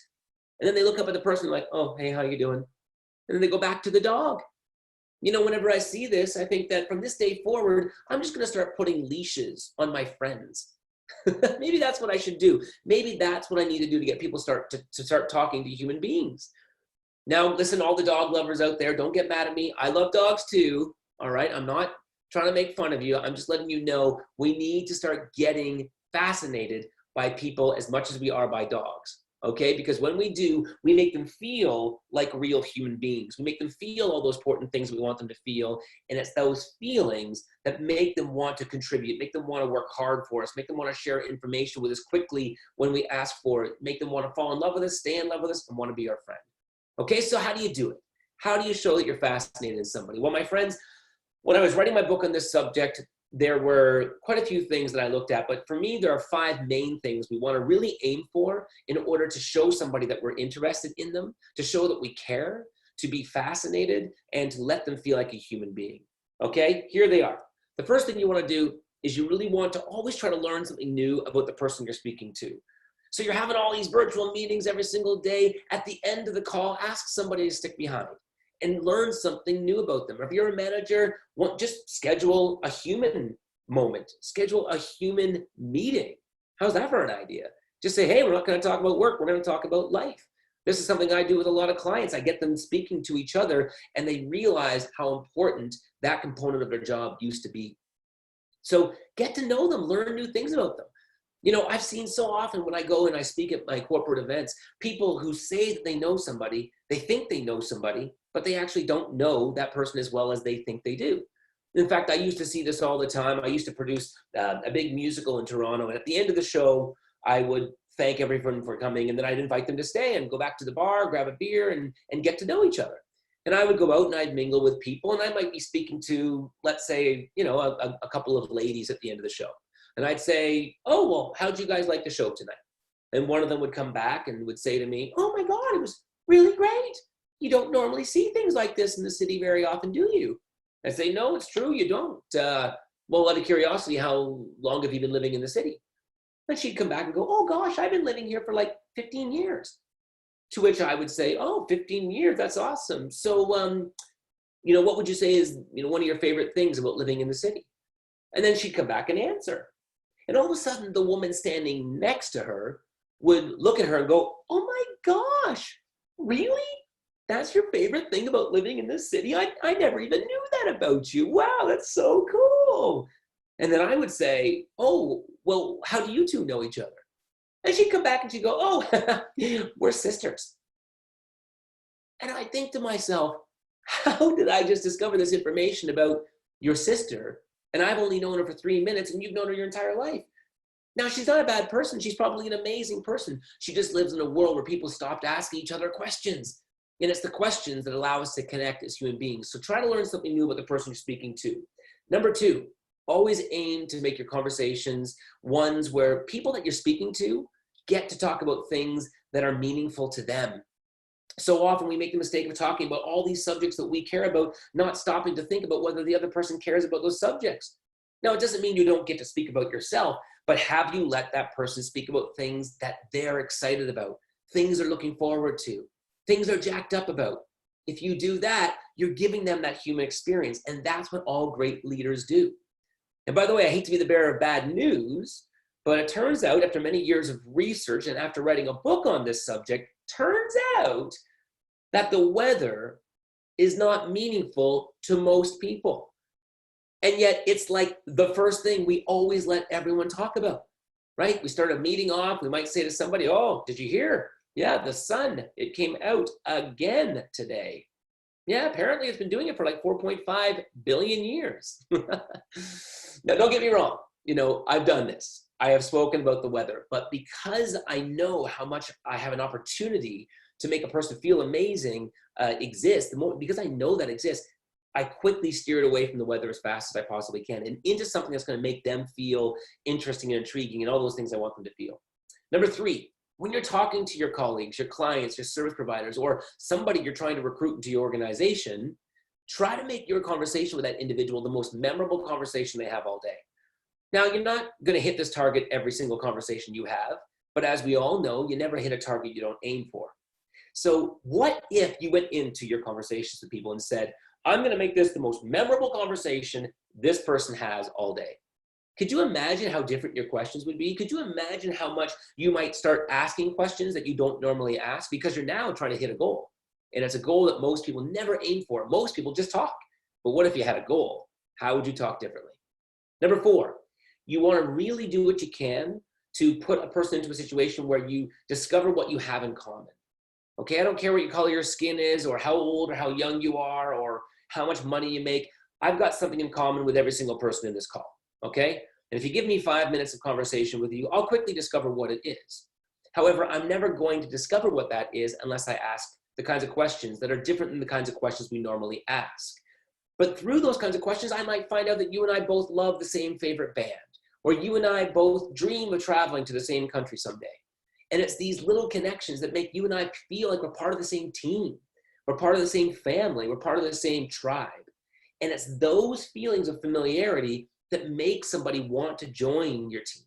And then they look up at the person like, oh, hey, how you doing? And then they go back to the dog. You know, whenever I see this, I think that from this day forward, I'm just going to start putting leashes on my friends. Maybe that's what I should do. Maybe that's what I need to do to get people to start talking to human beings. Now, listen, all the dog lovers out there, don't get mad at me. I love dogs too, all right? I'm not trying to make fun of you. I'm just letting you know we need to start getting fascinated by people as much as we are by dogs, okay? Because when we do, we make them feel like real human beings. We make them feel all those important things we want them to feel, and it's those feelings that make them want to contribute, make them want to work hard for us, make them want to share information with us quickly when we ask for it, make them want to fall in love with us, stay in love with us, and want to be our friend. Okay, so how do you do it? How do you show that you're fascinated in somebody? Well, my friends, when I was writing my book on this subject, there were quite a few things that I looked at, but for me, there are 5 main things we want to really aim for in order to show somebody that we're interested in them, to show that we care, to be fascinated, and to let them feel like a human being. Okay, here they are. The first thing you want to do is you really want to always try to learn something new about the person you're speaking to. So you're having all these virtual meetings every single day. At the end of the call, ask somebody to stick behind and learn something new about them. If you're a manager, just schedule a human moment. Schedule a human meeting. How's that for an idea? Just say, hey, we're not going to talk about work. We're going to talk about life. This is something I do with a lot of clients. I get them speaking to each other, and they realize how important that component of their job used to be. So get to know them, learn new things about them. You know, I've seen so often when I go and I speak at my corporate events, people who say that they know somebody, they think they know somebody, but they actually don't know that person as well as they think they do. In fact, I used to see this all the time. I used to produce a big musical in Toronto, and at the end of the show, I would thank everyone for coming, and then I'd invite them to stay and go back to the bar, grab a beer, and get to know each other. And I would go out and I'd mingle with people, and I might be speaking to, let's say, you know, a couple of ladies at the end of the show. And I'd say, oh, well, how'd you guys like the show tonight? And one of them would come back and would say to me, oh my God, it was really great. You don't normally see things like this in the city very often, do you? I say, no, it's true, you don't. Well, out of curiosity, how long have you been living in the city? And she'd come back and go, oh gosh, I've been living here for like 15 years. To which I would say, oh, 15 years, that's awesome. So, you know, what would you say is, you know, one of your favorite things about living in the city? And then she'd come back and answer. And all of a sudden, the woman standing next to her would look at her and go, oh my gosh, really? That's your favorite thing about living in this city? I never even knew that about you. Wow, that's so cool. And then I would say, oh, well, how do you two know each other? And she'd come back and she'd go, oh, we're sisters. And I think to myself, how did I just discover this information about your sister? And I've only known her for 3 minutes, and you've known her your entire life. Now, she's not a bad person. She's probably an amazing person. She just lives in a world where people stopped asking each other questions. And it's the questions that allow us to connect as human beings. So try to learn something new about the person you're speaking to. Number 2, always aim to make your conversations ones where people that you're speaking to get to talk about things that are meaningful to them. So often we make the mistake of talking about all these subjects that we care about, not stopping to think about whether the other person cares about those subjects. Now, it doesn't mean you don't get to speak about yourself, but have you let that person speak about things that they're excited about, things they're looking forward to, things they're jacked up about? If you do that, you're giving them that human experience, and that's what all great leaders do. And by the way, I hate to be the bearer of bad news, but it turns out after many years of research and after writing a book on this subject, turns out that the weather is not meaningful to most people. And yet it's like the first thing we always let everyone talk about, right? We start a meeting off, we might say to somebody, oh, did you hear? Yeah, the sun, it came out again today. Yeah, apparently it's been doing it for like 4.5 billion years. Now, don't get me wrong. You know, I've done this. I have spoken about the weather, but because I know how much I have an opportunity to make a person feel amazing because I know that exists, I quickly steer it away from the weather as fast as I possibly can and into something that's going to make them feel interesting and intriguing and all those things I want them to feel. Number 3, when you're talking to your colleagues, your clients, your service providers, or somebody you're trying to recruit into your organization, try to make your conversation with that individual the most memorable conversation they have all day. Now, you're not going to hit this target every single conversation you have, but as we all know, you never hit a target you don't aim for. So what if you went into your conversations with people and said, I'm going to make this the most memorable conversation this person has all day? Could you imagine how different your questions would be? Could you imagine how much you might start asking questions that you don't normally ask because you're now trying to hit a goal? And it's a goal that most people never aim for. Most people just talk. But what if you had a goal? How would you talk differently? Number 4, you want to really do what you can to put a person into a situation where you discover what you have in common. Okay, I don't care what your color your skin is or how old or how young you are or how much money you make. I've got something in common with every single person in this call. Okay? And if you give me 5 minutes of conversation with you, I'll quickly discover what it is. However, I'm never going to discover what that is unless I ask the kinds of questions that are different than the kinds of questions we normally ask. But through those kinds of questions, I might find out that you and I both love the same favorite band, or you and I both dream of traveling to the same country someday. And it's these little connections that make you and I feel like we're part of the same team. We're part of the same family. We're part of the same tribe. And it's those feelings of familiarity that make somebody want to join your team.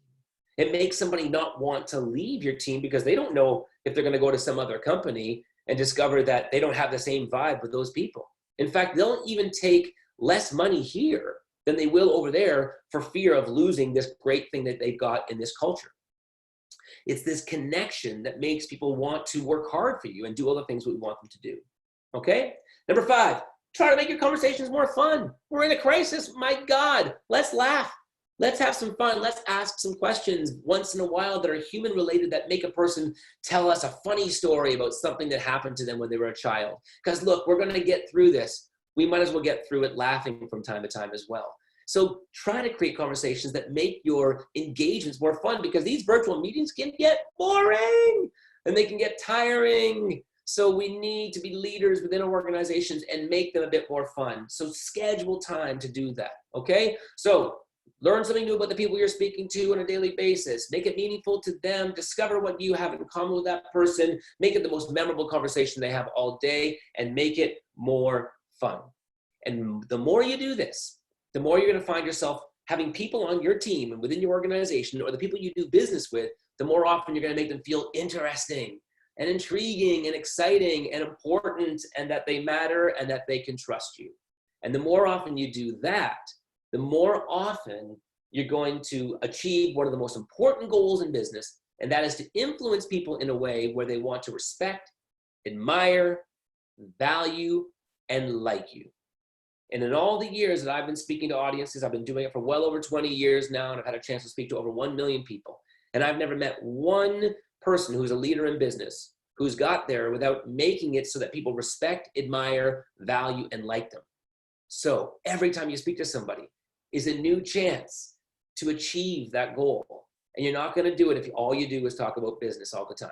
It makes somebody not want to leave your team because they don't know if they're going to go to some other company and discover that they don't have the same vibe with those people. In fact, they'll even take less money here than they will over there for fear of losing this great thing that they've got in this culture. It's this connection that makes people want to work hard for you and do all the things we want them to do. Okay? Number 5, try to make your conversations more fun. We're in a crisis. My God, let's laugh. Let's have some fun. Let's ask some questions once in a while that are human related, that make a person tell us a funny story about something that happened to them when they were a child. Because look, we're going to get through this. We might as well get through it laughing from time to time as well. So try to create conversations that make your engagements more fun, because these virtual meetings can get boring and they can get tiring. So we need to be leaders within our organizations and make them a bit more fun. So schedule time to do that, okay? So learn something new about the people you're speaking to on a daily basis. Make it meaningful to them. Discover what you have in common with that person. Make it the most memorable conversation they have all day, and make it more fun. And the more you do this, the more you're going to find yourself having people on your team and within your organization, or the people you do business with, the more often you're going to make them feel interesting and intriguing and exciting and important, and that they matter and that they can trust you. And the more often you do that, the more often you're going to achieve one of the most important goals in business, and that is to influence people in a way where they want to respect, admire, value, and like you. And in all the years that I've been speaking to audiences, I've been doing it for well over 20 years now, and I've had a chance to speak to over 1 million people. And I've never met one person who's a leader in business who's got there without making it so that people respect, admire, value, and like them. So every time you speak to somebody is a new chance to achieve that goal. And you're not going to do it if all you do is talk about business all the time.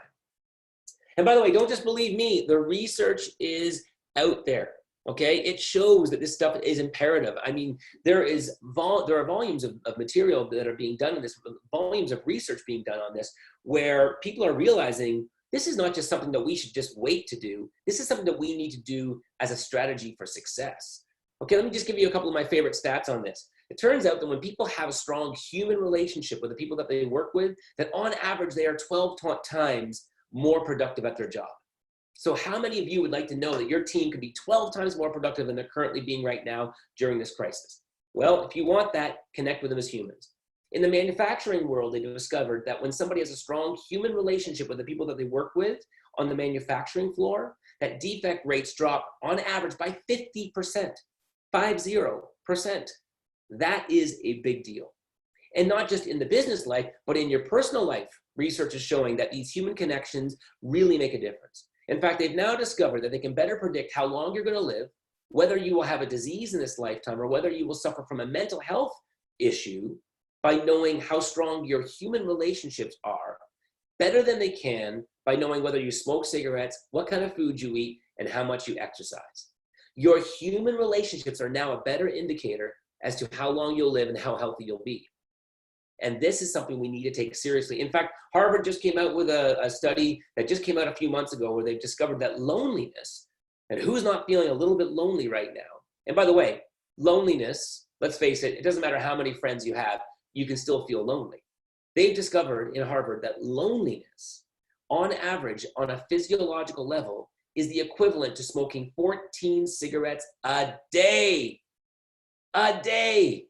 And by the way, don't just believe me. The research is out there. Okay, it shows that this stuff is imperative. I mean, there are volumes of material that are being done on this, volumes of research being done on this, where people are realizing this is not just something that we should just wait to do. This is something that we need to do as a strategy for success. Okay, let me just give you a couple of my favorite stats on this. It turns out that when people have a strong human relationship with the people that they work with, that on average, they are 12 times more productive at their job. So how many of you would like to know that your team could be 12 times more productive than they're currently being right now during this crisis? Well, if you want that, connect with them as humans. In the manufacturing world, they discovered that when somebody has a strong human relationship with the people that they work with on the manufacturing floor, that defect rates drop on average by 50%, 50%. That is a big deal. And not just in the business life, but in your personal life, research is showing that these human connections really make a difference. In fact, they've now discovered that they can better predict how long you're going to live, whether you will have a disease in this lifetime, or whether you will suffer from a mental health issue, by knowing how strong your human relationships are, better than they can by knowing whether you smoke cigarettes, what kind of food you eat, and how much you exercise. Your human relationships are now a better indicator as to how long you'll live and how healthy you'll be. And this is something we need to take seriously. In fact, Harvard just came out with a study that just came out a few months ago where they've discovered that loneliness, and who's not feeling a little bit lonely right now? And by the way, loneliness, let's face it, it doesn't matter how many friends you have, you can still feel lonely. They've discovered in Harvard that loneliness, on average, on a physiological level, is the equivalent to smoking 14 cigarettes a day. A day.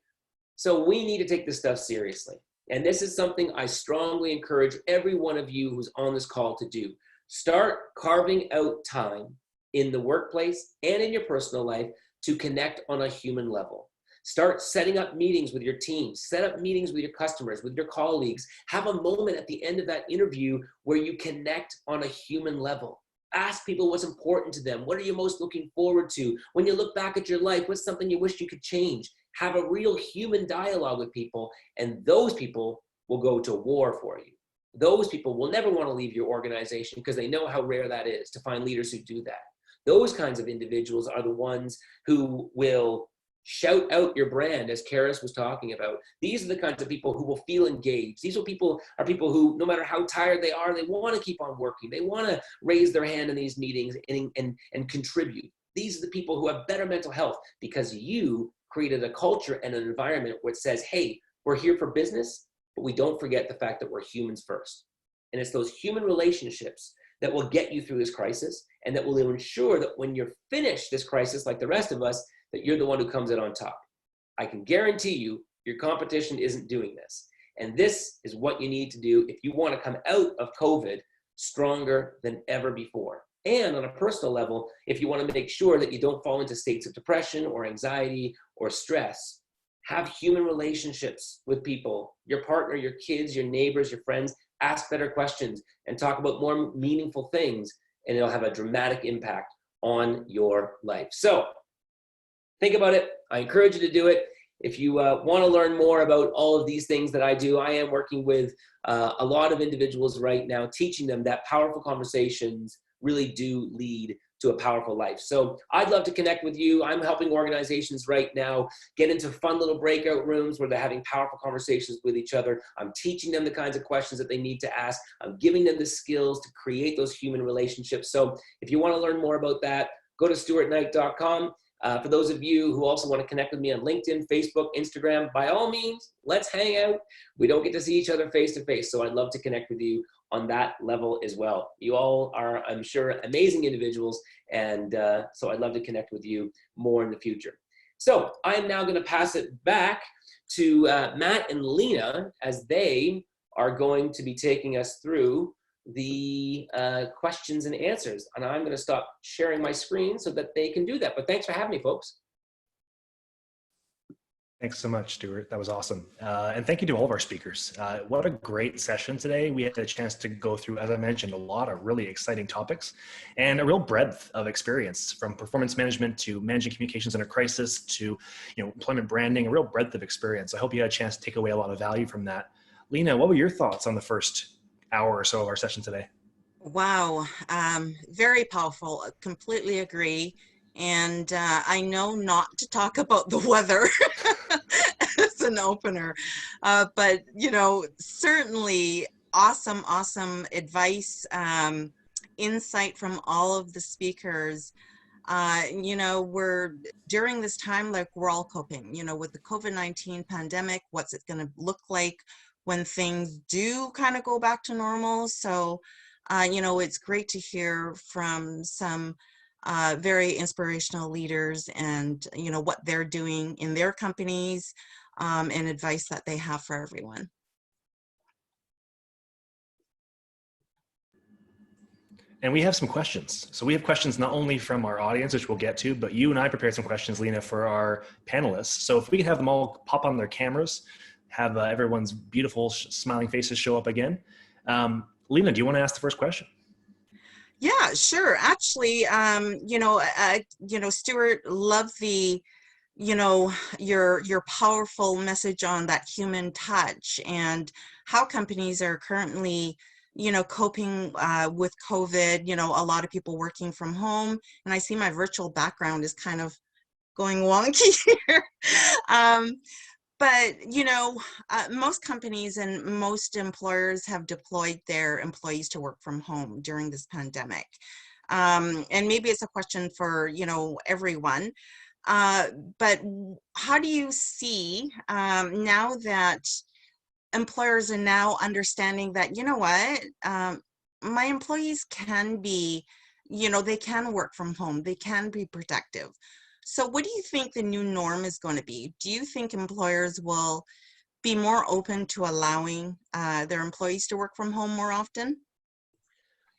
So we need to take this stuff seriously. And this is something I strongly encourage every one of you who's on this call to do. Start carving out time in the workplace and in your personal life to connect on a human level. Start setting up meetings with your team, set up meetings with your customers, with your colleagues. Have a moment at the end of that interview where you connect on a human level. Ask people what's important to them. What are you most looking forward to? When you look back at your life, what's something you wish you could change? Have a real human dialogue with people, and those people will go to war for you. Those people will never want to leave your organization because they know how rare that is to find leaders who do that. Those kinds of individuals are the ones who will shout out your brand, as Karis was talking about. These are the kinds of people who will feel engaged. These are people who, no matter how tired they are, they want to keep on working. They want to raise their hand in these meetings and contribute. These are the people who have better mental health because you created a culture and an environment which says, hey, we're here for business, but we don't forget the fact that we're humans first. And it's those human relationships that will get you through this crisis and that will ensure that when you're finished this crisis, like the rest of us, that you're the one who comes out on top. I can guarantee you your competition isn't doing this. And this is what you need to do if you want to come out of COVID stronger than ever before. And on a personal level, if you want to make sure that you don't fall into states of depression or anxiety or stress, have human relationships with people, your partner, your kids, your neighbors, your friends. Ask better questions and talk about more meaningful things, and it'll have a dramatic impact on your life. So think about it. I encourage you to do it. If you want to learn more about all of these things that I do, I am working with a lot of individuals right now, teaching them that powerful conversations really do lead to a powerful life. So I'd love to connect with you. I'm helping organizations right now get into fun little breakout rooms where they're having powerful conversations with each other. I'm teaching them the kinds of questions that they need to ask. I'm giving them the skills to create those human relationships. So if you want to learn more about that, go to stuartknight.com. For those of you who also want to connect with me on LinkedIn, Facebook, Instagram, by all means, let's hang out. We don't get to see each other face to face, so I'd love to connect with you on that level as well. You all are, I'm sure, amazing individuals, and so I'd love to connect with you more in the future. So I am now going to pass it back to Matt and Lena as they are going to be taking us through the questions and answers. And I'm going to stop sharing my screen so that they can do that. But thanks for having me, folks. Thanks so much, Stuart. That was awesome. And thank you to all of our speakers. What a great session today. We had a chance to go through, as I mentioned, a lot of really exciting topics and a real breadth of experience, from performance management to managing communications in a crisis to employment branding, a real breadth of experience. I hope you had a chance to take away a lot of value from that. Lena, what were your thoughts on the first hour or so of our session today? Wow, very powerful. Completely agree. And I know not to talk about the weather as an opener, but certainly awesome advice, insight from all of the speakers. We're during this time, like, we're all coping, with the COVID-19 pandemic. What's it going to look like when things do kind of go back to normal? So, it's great to hear from some very inspirational leaders and, what they're doing in their companies, and advice that they have for everyone. And we have some questions. So we have questions not only from our audience, which we'll get to, but you and I prepared some questions, Lena, for our panelists. So if we could have them all pop on their cameras, have everyone's beautiful smiling faces show up again. Lena, do you want to ask the first question? Yeah, sure. Actually, Stuart, love the, your powerful message on that human touch and how companies are currently, you know, coping with COVID, you know, a lot of people working from home, and I see my virtual background is kind of going wonky here. But, you know, most companies and most employers have deployed their employees to work from home during this pandemic. And maybe it's a question for, you know, everyone. But how do you see now that employers are now understanding that, you know what, my employees can be, you know, they can work from home, they can be productive. So what do you think the new norm is going to be? Do you think employers will be more open to allowing their employees to work from home more often?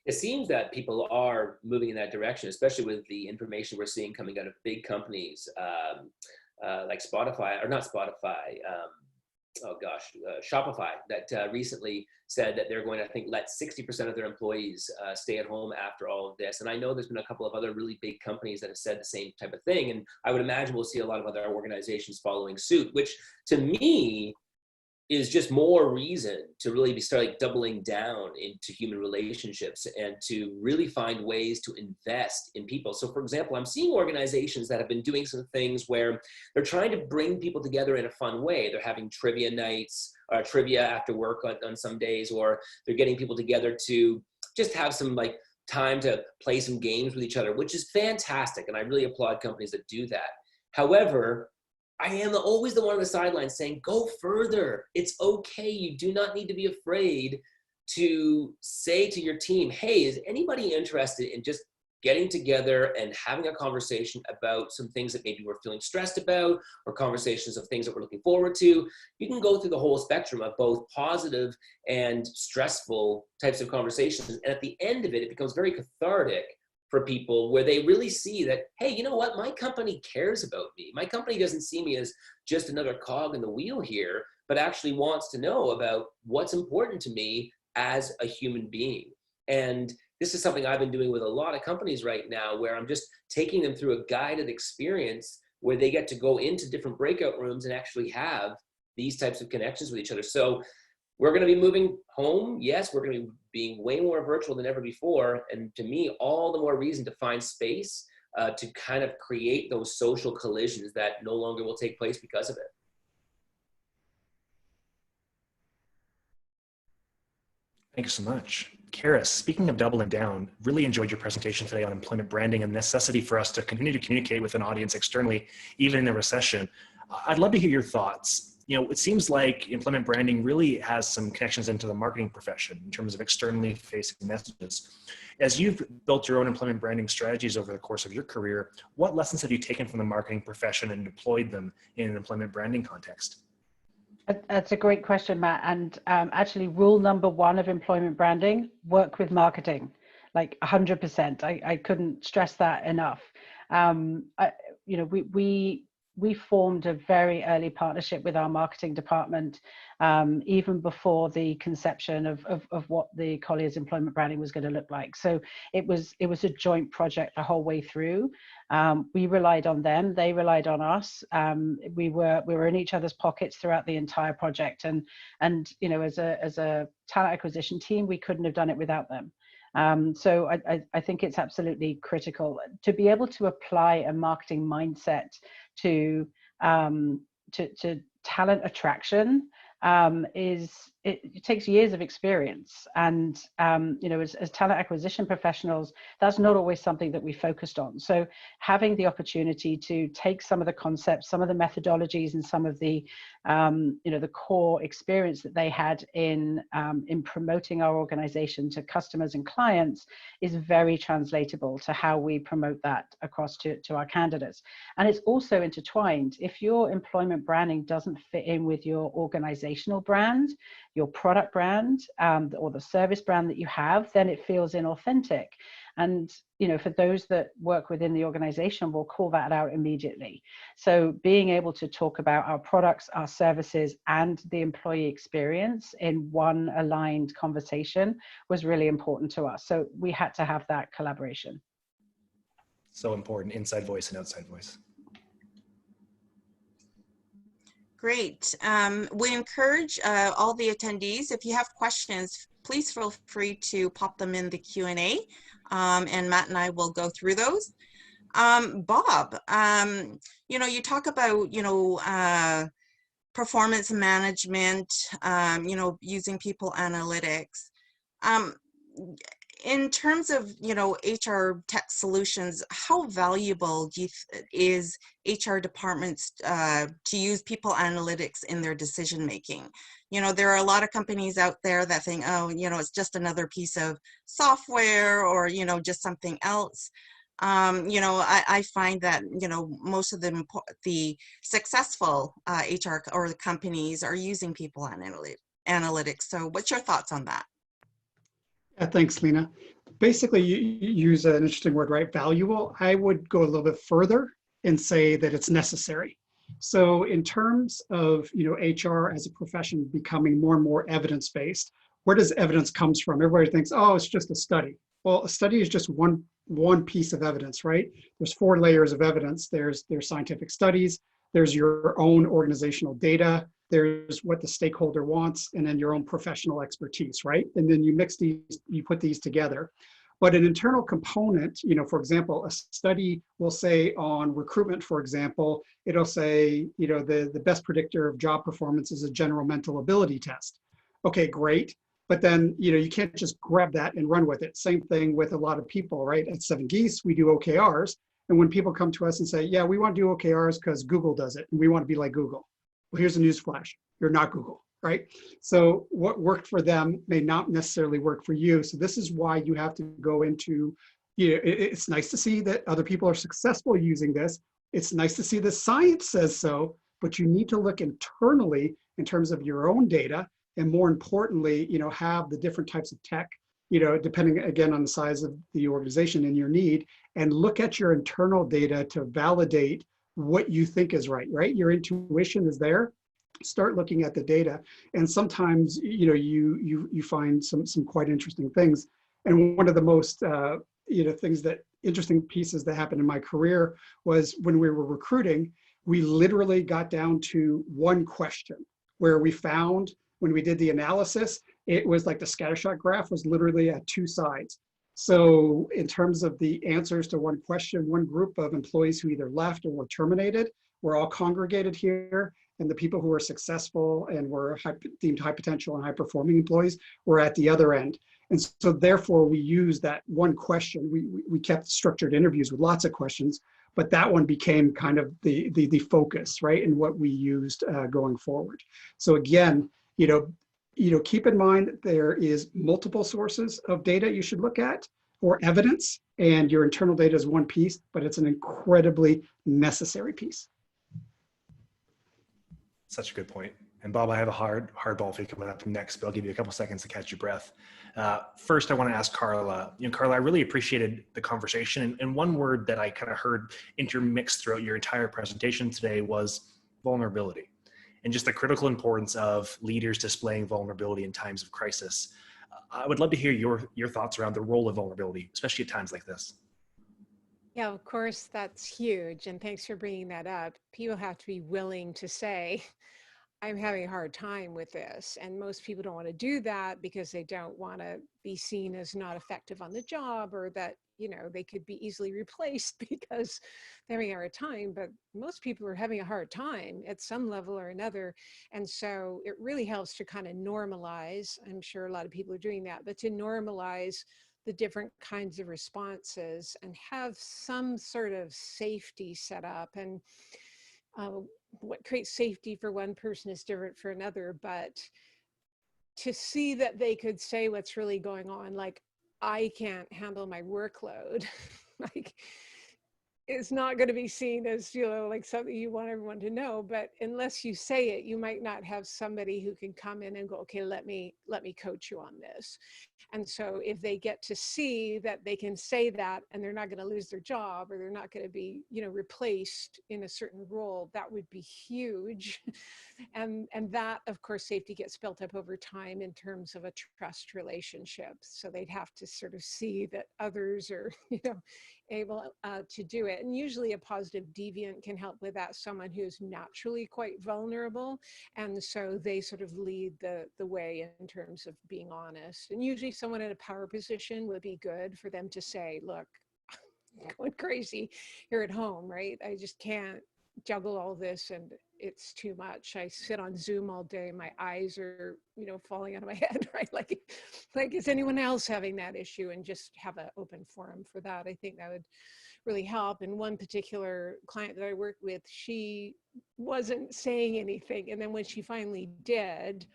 It seems that people are moving in that direction, especially with the information we're seeing coming out of big companies like Spotify, or not Spotify, Shopify, that recently said that they're going to, I think, let 60% of their employees stay at home after all of this. And I know there's been a couple of other really big companies that have said the same type of thing. And I would imagine we'll see a lot of other organizations following suit, which to me is just more reason to really start like doubling down into human relationships and to really find ways to invest in people. So for example, I'm seeing organizations that have been doing some things where they're trying to bring people together in a fun way. They're having trivia nights or trivia after work on some days, or they're getting people together to just have some like time to play some games with each other, which is fantastic. And I really applaud companies that do that. However, I am always the one on the sidelines saying, go further. It's okay. You do not need to be afraid to say to your team, hey, is anybody interested in just getting together and having a conversation about some things that maybe we're feeling stressed about, or conversations of things that we're looking forward to? You can go through the whole spectrum of both positive and stressful types of conversations. And at the end of it, it becomes very cathartic for people, where they really see that, hey, you know what, my company cares about me. My company doesn't see me as just another cog in the wheel here, but actually wants to know about what's important to me as a human being. And this is something I've been doing with a lot of companies right now, where I'm just taking them through a guided experience where they get to go into different breakout rooms and actually have these types of connections with each other. So we're going to be moving home. Yes, we're going to be being way more virtual than ever before. And to me, all the more reason to find space to kind of create those social collisions that no longer will take place because of it. Thank you so much. Karis, speaking of doubling down, really enjoyed your presentation today on employment branding and the necessity for us to continue to communicate with an audience externally, even in a recession. I'd love to hear your thoughts. You know, it seems like employment branding really has some connections into the marketing profession in terms of externally facing messages. As you've built your own employment branding strategies over the course of your career, what lessons have you taken from the marketing profession and deployed them in an employment branding context? That's a great question, Matt. And actually, rule number one of employment branding: work with marketing, like 100%. I couldn't stress that enough. We formed a very early partnership with our marketing department, even before the conception of what the Collier's employment branding was going to look like. So it was a joint project the whole way through. We relied on them, they relied on us. We were in each other's pockets throughout the entire project, and you know, as a talent acquisition team, we couldn't have done it without them. So I think it's absolutely critical to be able to apply a marketing mindset to talent attraction. It takes years of experience, and you know, as talent acquisition professionals, that's not always something that we focused on. So having the opportunity to take some of the concepts, some of the methodologies, and some of the you know, the core experience that they had in promoting our organization to customers and clients is very translatable to how we promote that across to our candidates. And it's also intertwined. If your employment branding doesn't fit in with your organizational brand, your product brand, or the service brand that you have, then it feels inauthentic. And you know, for those that work within the organization, we'll call that out immediately. So being able to talk about our products, our services, and the employee experience in one aligned conversation was really important to us. So we had to have that collaboration. So important, inside voice and outside voice. Great. We encourage all the attendees, if you have questions, please feel free to pop them in the Q&A, and Matt and I will go through those. Bob, you know, you talk about, you know, performance management, you know, using people analytics. In terms of, you know, HR tech solutions, how valuable do you is HR departments to use people analytics in their decision making? You know, there are a lot of companies out there that think, oh, you know, it's just another piece of software, or, you know, just something else. You know, I find that, you know, most of the successful HR or the companies are using people analytics. So what's your thoughts on that? Yeah, thanks, Lena. Basically, you use an interesting word, right? Valuable. I would go a little bit further and say that it's necessary. So in terms of, you know, HR as a profession becoming more and more evidence-based, where does evidence comes from? Everybody thinks, oh, it's just a study. Well, a study is just one piece of evidence, right? There's 4 layers of evidence. There's scientific studies, there's your own organizational data, there's what the stakeholder wants, and then your own professional expertise, right? And then you mix these, you put these together. But an internal component, you know, for example, a study will say on recruitment, for example, it'll say, you know, the best predictor of job performance is a general mental ability test. Okay, great. But then, you know, you can't just grab that and run with it. Same thing with a lot of people, right? At 7 Geese, we do OKRs. And when people come to us and say, yeah, we want to do OKRs because Google does it, and we want to be like Google. Well, here's a news flash. You're not Google, right? So what worked for them may not necessarily work for you. So this is why you have to go into, you know, it's nice to see that other people are successful using this. It's nice to see the science says so, but you need to look internally in terms of your own data. And more importantly, you know, have the different types of tech, you know, depending again on the size of the organization and your need, and look at your internal data to validate what you think is right, right? Your intuition is there. Start looking at the data. And sometimes, you know, you find some quite interesting things. And one of the most, you know, interesting pieces that happened in my career was when we were recruiting, we literally got down to one question where we found, when we did the analysis, it was like the scattershot graph was literally at 2 sides. So in terms of the answers to one question, one group of employees who either left or were terminated were all congregated here. And the people who were successful and were deemed high potential and high performing employees were at the other end. And so therefore we used that one question. We kept structured interviews with lots of questions, but that one became kind of the focus, right? And what we used going forward. So again, you know, keep in mind there is multiple sources of data you should look at or evidence, and your internal data is one piece, but it's an incredibly necessary piece. Such a good point. And Bob, I have a hardball for you coming up next, but I'll give you a couple seconds to catch your breath. First, I want to ask Carla. You know, Carla, I really appreciated the conversation, and one word that I kind of heard intermixed throughout your entire presentation today was vulnerability, and just the critical importance of leaders displaying vulnerability in times of crisis. I would love to hear your thoughts around the role of vulnerability, especially at times like this. Yeah, of course, that's huge. And thanks for bringing that up. People have to be willing to say, I'm having a hard time with this. And most people don't want to do that because they don't want to be seen as not effective on the job, or that, you know, they could be easily replaced because they're having a hard time. But most people are having a hard time at some level or another. And so it really helps to kind of normalize. I'm sure a lot of people are doing that, but to normalize the different kinds of responses and have some sort of safety set up. And what creates safety for one person is different for another, but to see that they could say what's really going on, like, I can't handle my workload, like, it's not going to be seen as, you know, like something you want everyone to know. But unless you say it, you might not have somebody who can come in and go, okay, let me coach you on this. And so if they get to see that they can say that and they're not going to lose their job, or they're not going to be, replaced in a certain role, that would be huge. And that, of course, safety gets built up over time in terms of a trust relationship. So they'd have to sort of see that others are, able to do it. And usually a positive deviant can help with that, someone who's naturally quite vulnerable. And so they sort of lead the way in terms of being honest. And usually someone in a power position would be good for them to say, look, I'm going crazy here at home, right? I just can't juggle all this, and it's too much. I sit on Zoom all day. My eyes are, falling out of my head, right? Like is anyone else having that issue? And just have an open forum for that. I think that would really help. And one particular client that I worked with, she wasn't saying anything. And then when she finally did,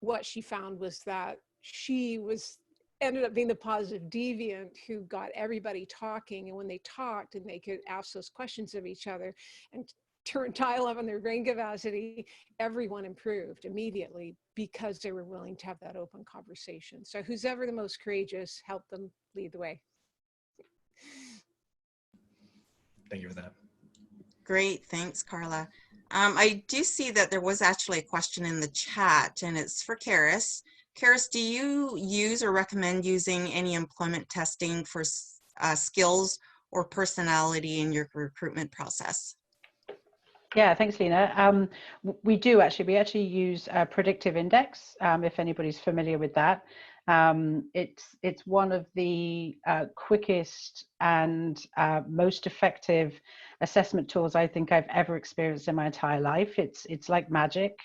what she found was that she ended up being the positive deviant who got everybody talking. And when they talked and they could ask those questions of each other and dial up on their brain capacity, everyone improved immediately because they were willing to have that open conversation. So who's ever the most courageous, help them lead the way. Thank you for that. Great, thanks, Carla. I do see that there was actually a question in the chat, and it's for Karis. Karis, do you use or recommend using any employment testing for skills or personality in your recruitment process? Yeah, thanks, Lena. We do actually. We actually use predictive index, if anybody's familiar with that. It's one of the quickest and most effective assessment tools I think I've ever experienced in my entire life. It's like magic.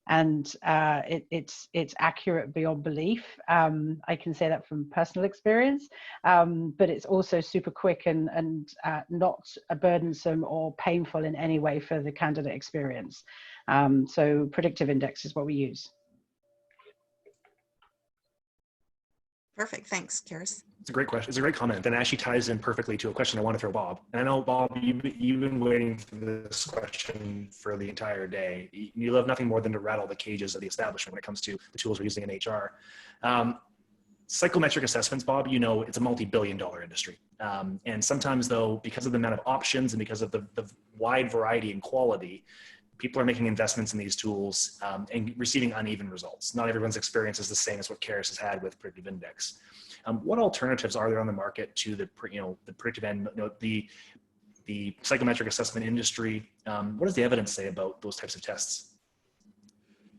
And it's accurate beyond belief. I can say that from personal experience, but it's also super quick and not burdensome or painful in any way for the candidate experience. So predictive index is what we use. Perfect, thanks, Karis. It's a great question. It's a great comment. And actually ties in perfectly to a question I want to throw Bob. And I know, Bob, you've been waiting for this question for the entire day. You love nothing more than to rattle the cages of the establishment when it comes to the tools we're using in HR. Psychometric assessments, Bob, it's a multi-billion-dollar industry. And sometimes, though, because of the amount of options and because of the wide variety and quality, people are making investments in these tools and receiving uneven results. Not everyone's experience is the same as what Karis has had with predictive index. What alternatives are there on the market to the predictive end, the psychometric assessment industry? What does the evidence say about those types of tests?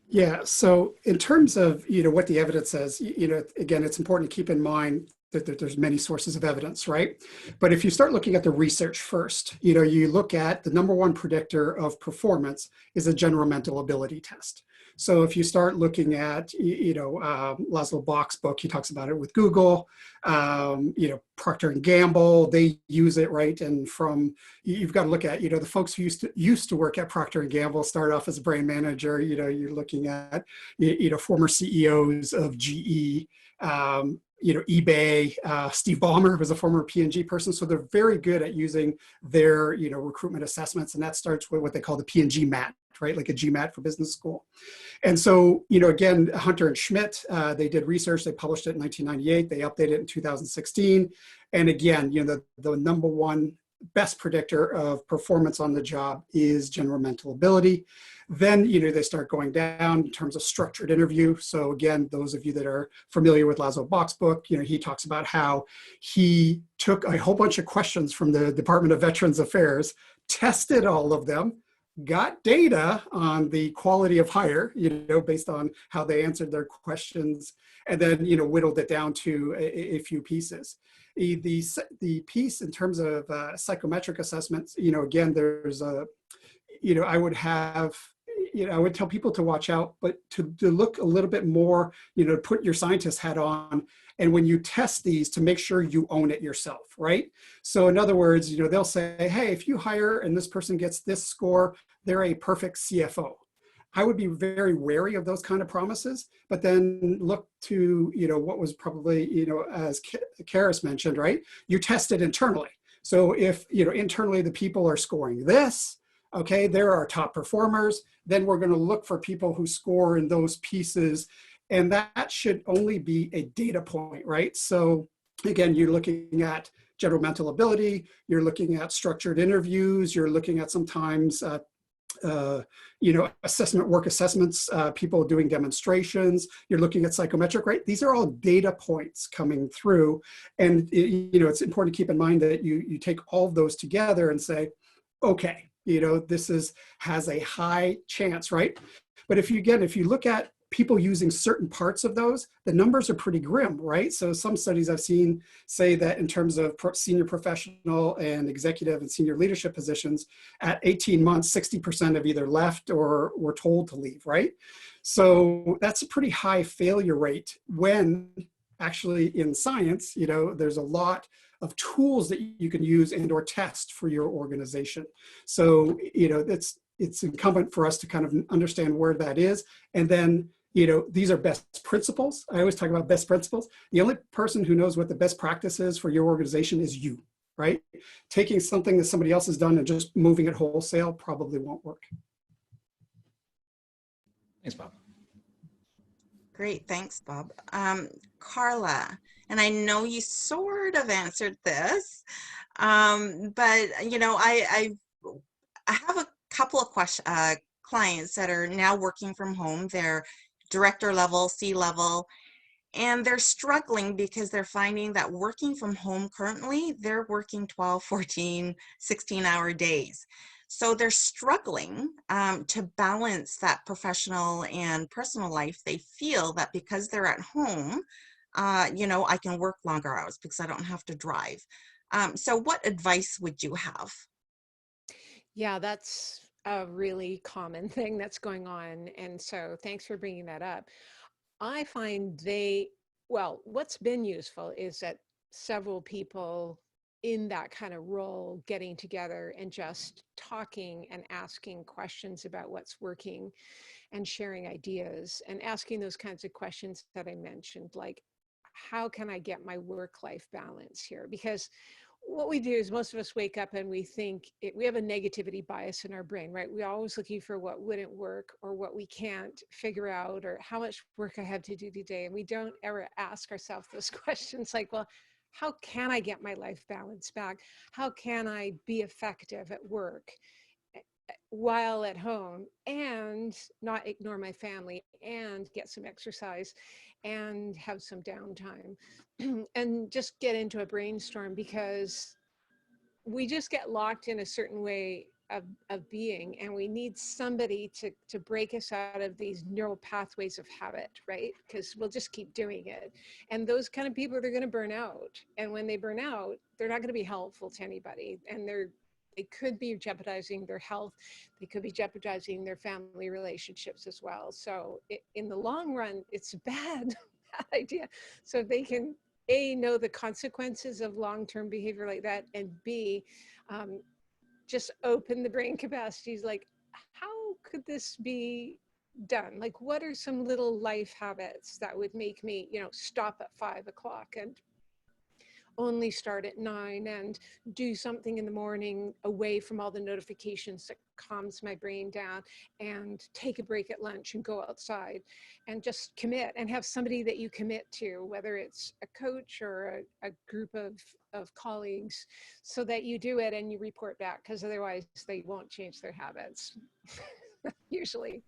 Yeah, so in terms of what the evidence says, again, it's important to keep in mind that there's many sources of evidence, right? But if you start looking at the research first, you look at the number one predictor of performance is a general mental ability test. So if you start looking at, Laszlo Bock's book, he talks about it with Google, Procter & Gamble, they use it, right? And you've got to look at, the folks who used to work at Procter & Gamble started off as a brand manager, you're looking at, former CEOs of GE, eBay, Steve Ballmer was a former P&G person. So they're very good at using their, recruitment assessments. And that starts with what they call the P&G MAT, right? Like a GMAT for business school. And so, again, Hunter and Schmidt, they did research, they published it in 1998, they updated it in 2016. And again, the number one best predictor of performance on the job is general mental ability. Then, they start going down in terms of structured interview. So again, those of you that are familiar with Laszlo Bock's book, he talks about how he took a whole bunch of questions from the Department of Veterans Affairs, tested all of them, got data on the quality of hire, based on how they answered their questions, and then, whittled it down to a few pieces. The piece in terms of psychometric assessments, again, there's I would tell people to watch out, but to look a little bit more, put your scientist hat on. And when you test these, to make sure you own it yourself, right? So in other words, they'll say, hey, if you hire and this person gets this score, they're a perfect CFO. I would be very wary of those kind of promises, but then look to, what was probably, as Karis mentioned, right? You test it internally. So if, internally the people are scoring this, okay, they're our top performers, then we're going to look for people who score in those pieces And that should only be a data point, right? So again, you're looking at general mental ability, you're looking at structured interviews, you're looking at sometimes assessment, work assessments, people doing demonstrations, you're looking at psychometric, right? These are all data points coming through. And it's important to keep in mind that you take all of those together and say, okay, this has a high chance, right? But if you look at people using certain parts of those, the numbers are pretty grim, right? So some studies I've seen say that in terms of senior professional and executive and senior leadership positions, at 18 months, 60% have either left or were told to leave, right? So that's a pretty high failure rate when actually in science, there's a lot of tools that you can use and or test for your organization. So, it's incumbent for us to kind of understand where that is. And then, these are best principles. I always talk about best principles. The only person who knows what the best practice is for your organization is you, right? Taking something that somebody else has done and just moving it wholesale probably won't work. Thanks, Bob. Great, thanks, Bob. Carla, and I know you sort of answered this, but I have a couple of clients that are now working from home. They're director level, C-level, and they're struggling because they're finding that working from home currently, they're working 12, 14, 16-hour days. So they're struggling to balance that professional and personal life. They feel that because they're at home, I can work longer hours because I don't have to drive. So what advice would you have? Yeah, that's a really common thing that's going on. And so thanks for bringing that up. I find what's been useful is that several people in that kind of role getting together and just talking and asking questions about what's working and sharing ideas and asking those kinds of questions that I mentioned, like, how can I get my work-life balance here? Because what we do is most of us wake up and we think we have a negativity bias in our brain, right? We're always looking for what wouldn't work or what we can't figure out or how much work I have to do today. And we don't ever ask ourselves those questions like, well, how can I get my life balance back? How can I be effective at work while at home and not ignore my family and get some exercise and have some downtime and just get into a brainstorm, because we just get locked in a certain way of being, and we need somebody to break us out of these neural pathways of habit, right? Because we'll just keep doing it. And those kind of people, they're going to burn out. And when they burn out, they're not going to be helpful to anybody. And they could be jeopardizing their health. They could be jeopardizing their family relationships as well. So in the long run, it's a bad idea. So if they can, A, know the consequences of long-term behavior like that, and B, just open the brain capacities, like, how could this be done? Like, what are some little life habits that would make me, stop at 5 o'clock and only start at 9 and do something in the morning away from all the notifications that calms my brain down, and take a break at lunch and go outside and just commit and have somebody that you commit to, whether it's a coach or a group of colleagues, so that you do it and you report back, because otherwise they won't change their habits usually.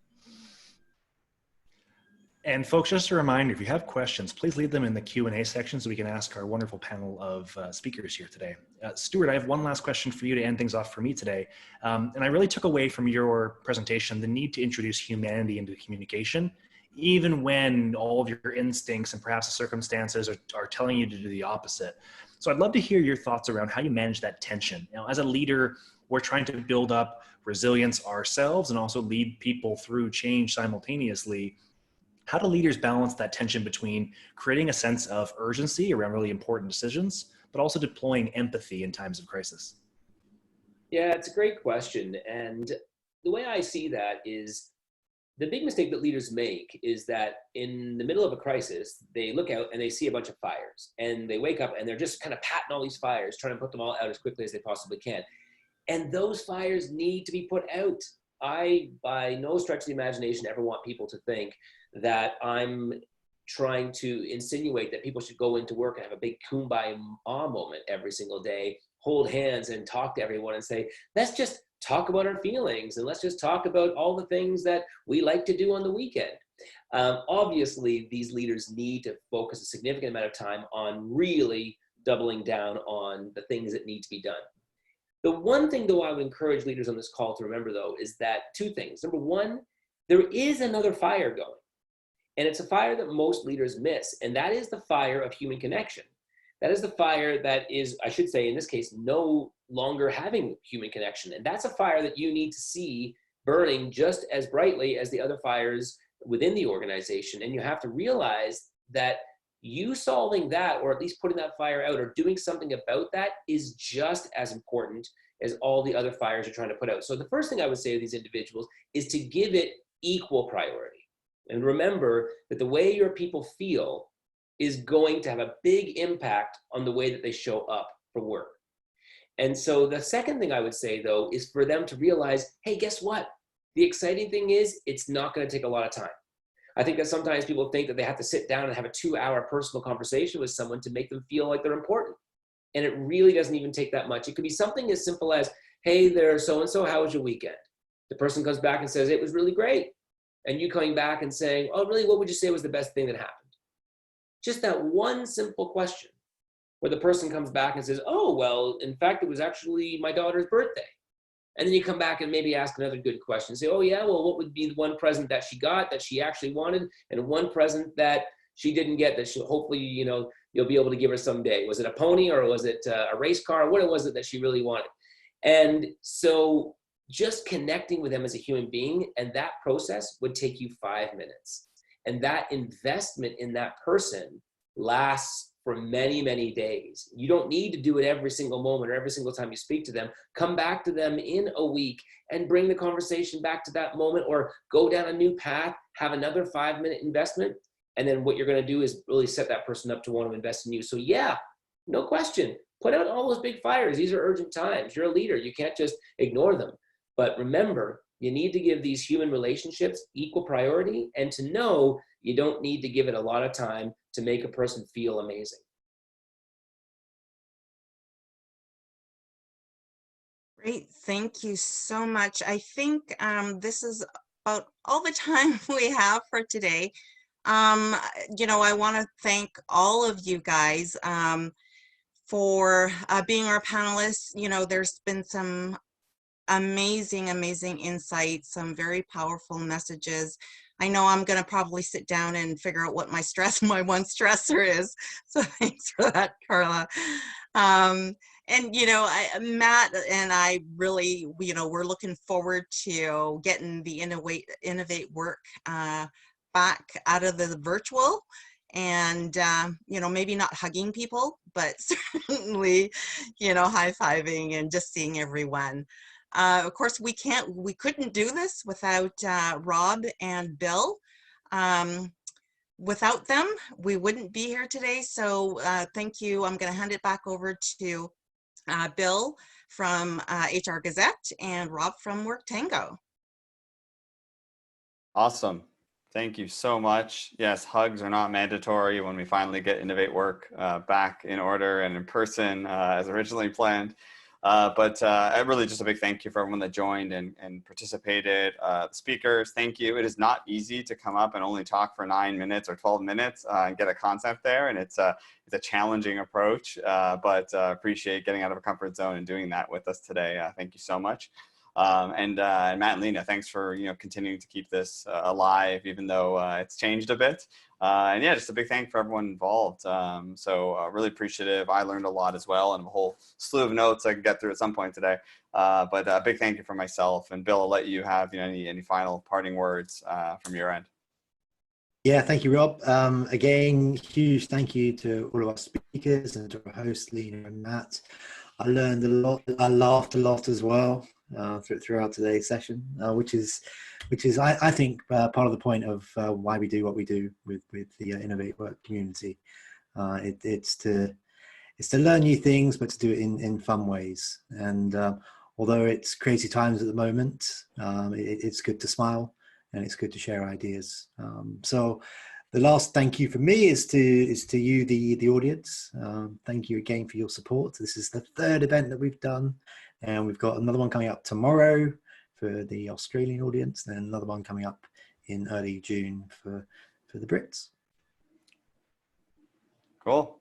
And folks, just a reminder, if you have questions, please leave them in the Q&A section so we can ask our wonderful panel of speakers here today. Stuart, I have one last question for you to end things off for me today. And I really took away from your presentation the need to introduce humanity into communication, even when all of your instincts and perhaps the circumstances are telling you to do the opposite. So I'd love to hear your thoughts around how you manage that tension. As a leader, we're trying to build up resilience ourselves and also lead people through change simultaneously. How do leaders balance that tension between creating a sense of urgency around really important decisions, but also deploying empathy in times of crisis? Yeah, it's a great question. And the way I see that is the big mistake that leaders make is that in the middle of a crisis, they look out and they see a bunch of fires, and they wake up and they're just kind of patting all these fires, trying to put them all out as quickly as they possibly can. And those fires need to be put out. I, by no stretch of the imagination, ever want people to think that I'm trying to insinuate that people should go into work and have a big kumbaya moment every single day, hold hands and talk to everyone and say, let's just talk about our feelings and let's just talk about all the things that we like to do on the weekend. Obviously, these leaders need to focus a significant amount of time on really doubling down on the things that need to be done. The one thing, though, I would encourage leaders on this call to remember, though, is that two things. Number one, there is another fire going. And it's a fire that most leaders miss, and that is the fire of human connection. That is the fire that is, I should say, in this case, no longer having human connection. And that's a fire that you need to see burning just as brightly as the other fires within the organization. And you have to realize that you solving that, or at least putting that fire out or doing something about that, is just as important as all the other fires you're trying to put out. So the first thing I would say to these individuals is to give it equal priority. And remember that the way your people feel is going to have a big impact on the way that they show up for work. And so the second thing I would say, though, is for them to realize, hey, guess what? The exciting thing is it's not going to take a lot of time. I think that sometimes people think that they have to sit down and have a 2-hour personal conversation with someone to make them feel like they're important. And it really doesn't even take that much. It could be something as simple as, hey there, so-and-so, how was your weekend? The person comes back and says, it was really great. And you coming back and saying, oh, really, what would you say was the best thing that happened? Just that one simple question where the person comes back and says, oh, well, in fact, it was actually my daughter's birthday. And then you come back and maybe ask another good question. Say, oh, yeah, well, what would be the one present that she got that she actually wanted, and one present that she didn't get that she hopefully, you'll be able to give her someday? Was it a pony, or was it a race car? What was it that she really wanted? And so just connecting with them as a human being, and that process would take you 5 minutes. And that investment in that person lasts for many, many days. You don't need to do it every single moment or every single time you speak to them. Come back to them in a week and bring the conversation back to that moment, or go down a new path, have another 5-minute investment. And then what you're going to do is really set that person up to want to invest in you. So yeah, no question, put out all those big fires. These are urgent times. You're a leader. You can't just ignore them. But remember, you need to give these human relationships equal priority, and to know you don't need to give it a lot of time to make a person feel amazing. Great, thank you so much. I think this is about all the time we have for today. I want to thank all of you guys for being our panelists. There's been some amazing insights, some very powerful messages. I know I'm going to probably sit down and figure out what my one stressor is. So thanks for that, Carla. Matt and I really, we're looking forward to getting the Innovate Work back out of the virtual, and maybe not hugging people, but certainly, high-fiving and just seeing everyone. Of course, we couldn't do this without Rob and Bill. Without them, we wouldn't be here today. So thank you. I'm going to hand it back over to Bill from HR Gazette and Rob from WorkTango. Awesome. Thank you so much. Yes, hugs are not mandatory when we finally get Innovate Work back in order and in person as originally planned. But really just a big thank you for everyone that joined and participated. The speakers, thank you. It is not easy to come up and only talk for 9 minutes or 12 minutes and get a concept there. And it's a challenging approach, but appreciate getting out of a comfort zone and doing that with us today. Thank you so much. And Matt and Lena, thanks for continuing to keep this alive, even though it's changed a bit. And yeah, just a big thank you for everyone involved. So really appreciative. I learned a lot as well, and a whole slew of notes I could get through at some point today. But a big thank you for myself. And Bill, I'll let you have any final parting words from your end. Yeah, thank you, Rob. Again, huge thank you to all of our speakers and to our hosts, Lena and Matt. I learned a lot. I laughed a lot as well throughout today's session, which is I think part of the point of why we do what we do with the Innovate Work community. It's to learn new things, but to do it in fun ways. And although it's crazy times at the moment, it's good to smile and it's good to share ideas. So the last thank you from me is to you, the audience. Thank you again for your support. This is the third event that we've done, and we've got another one coming up tomorrow for the Australian audience, and another one coming up in early June for the Brits. Cool.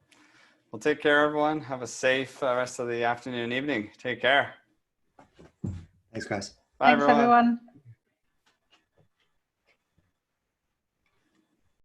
Well, take care, everyone. Have a safe rest of the afternoon and evening. Take care. Thanks, guys. Bye, Thanks, everyone.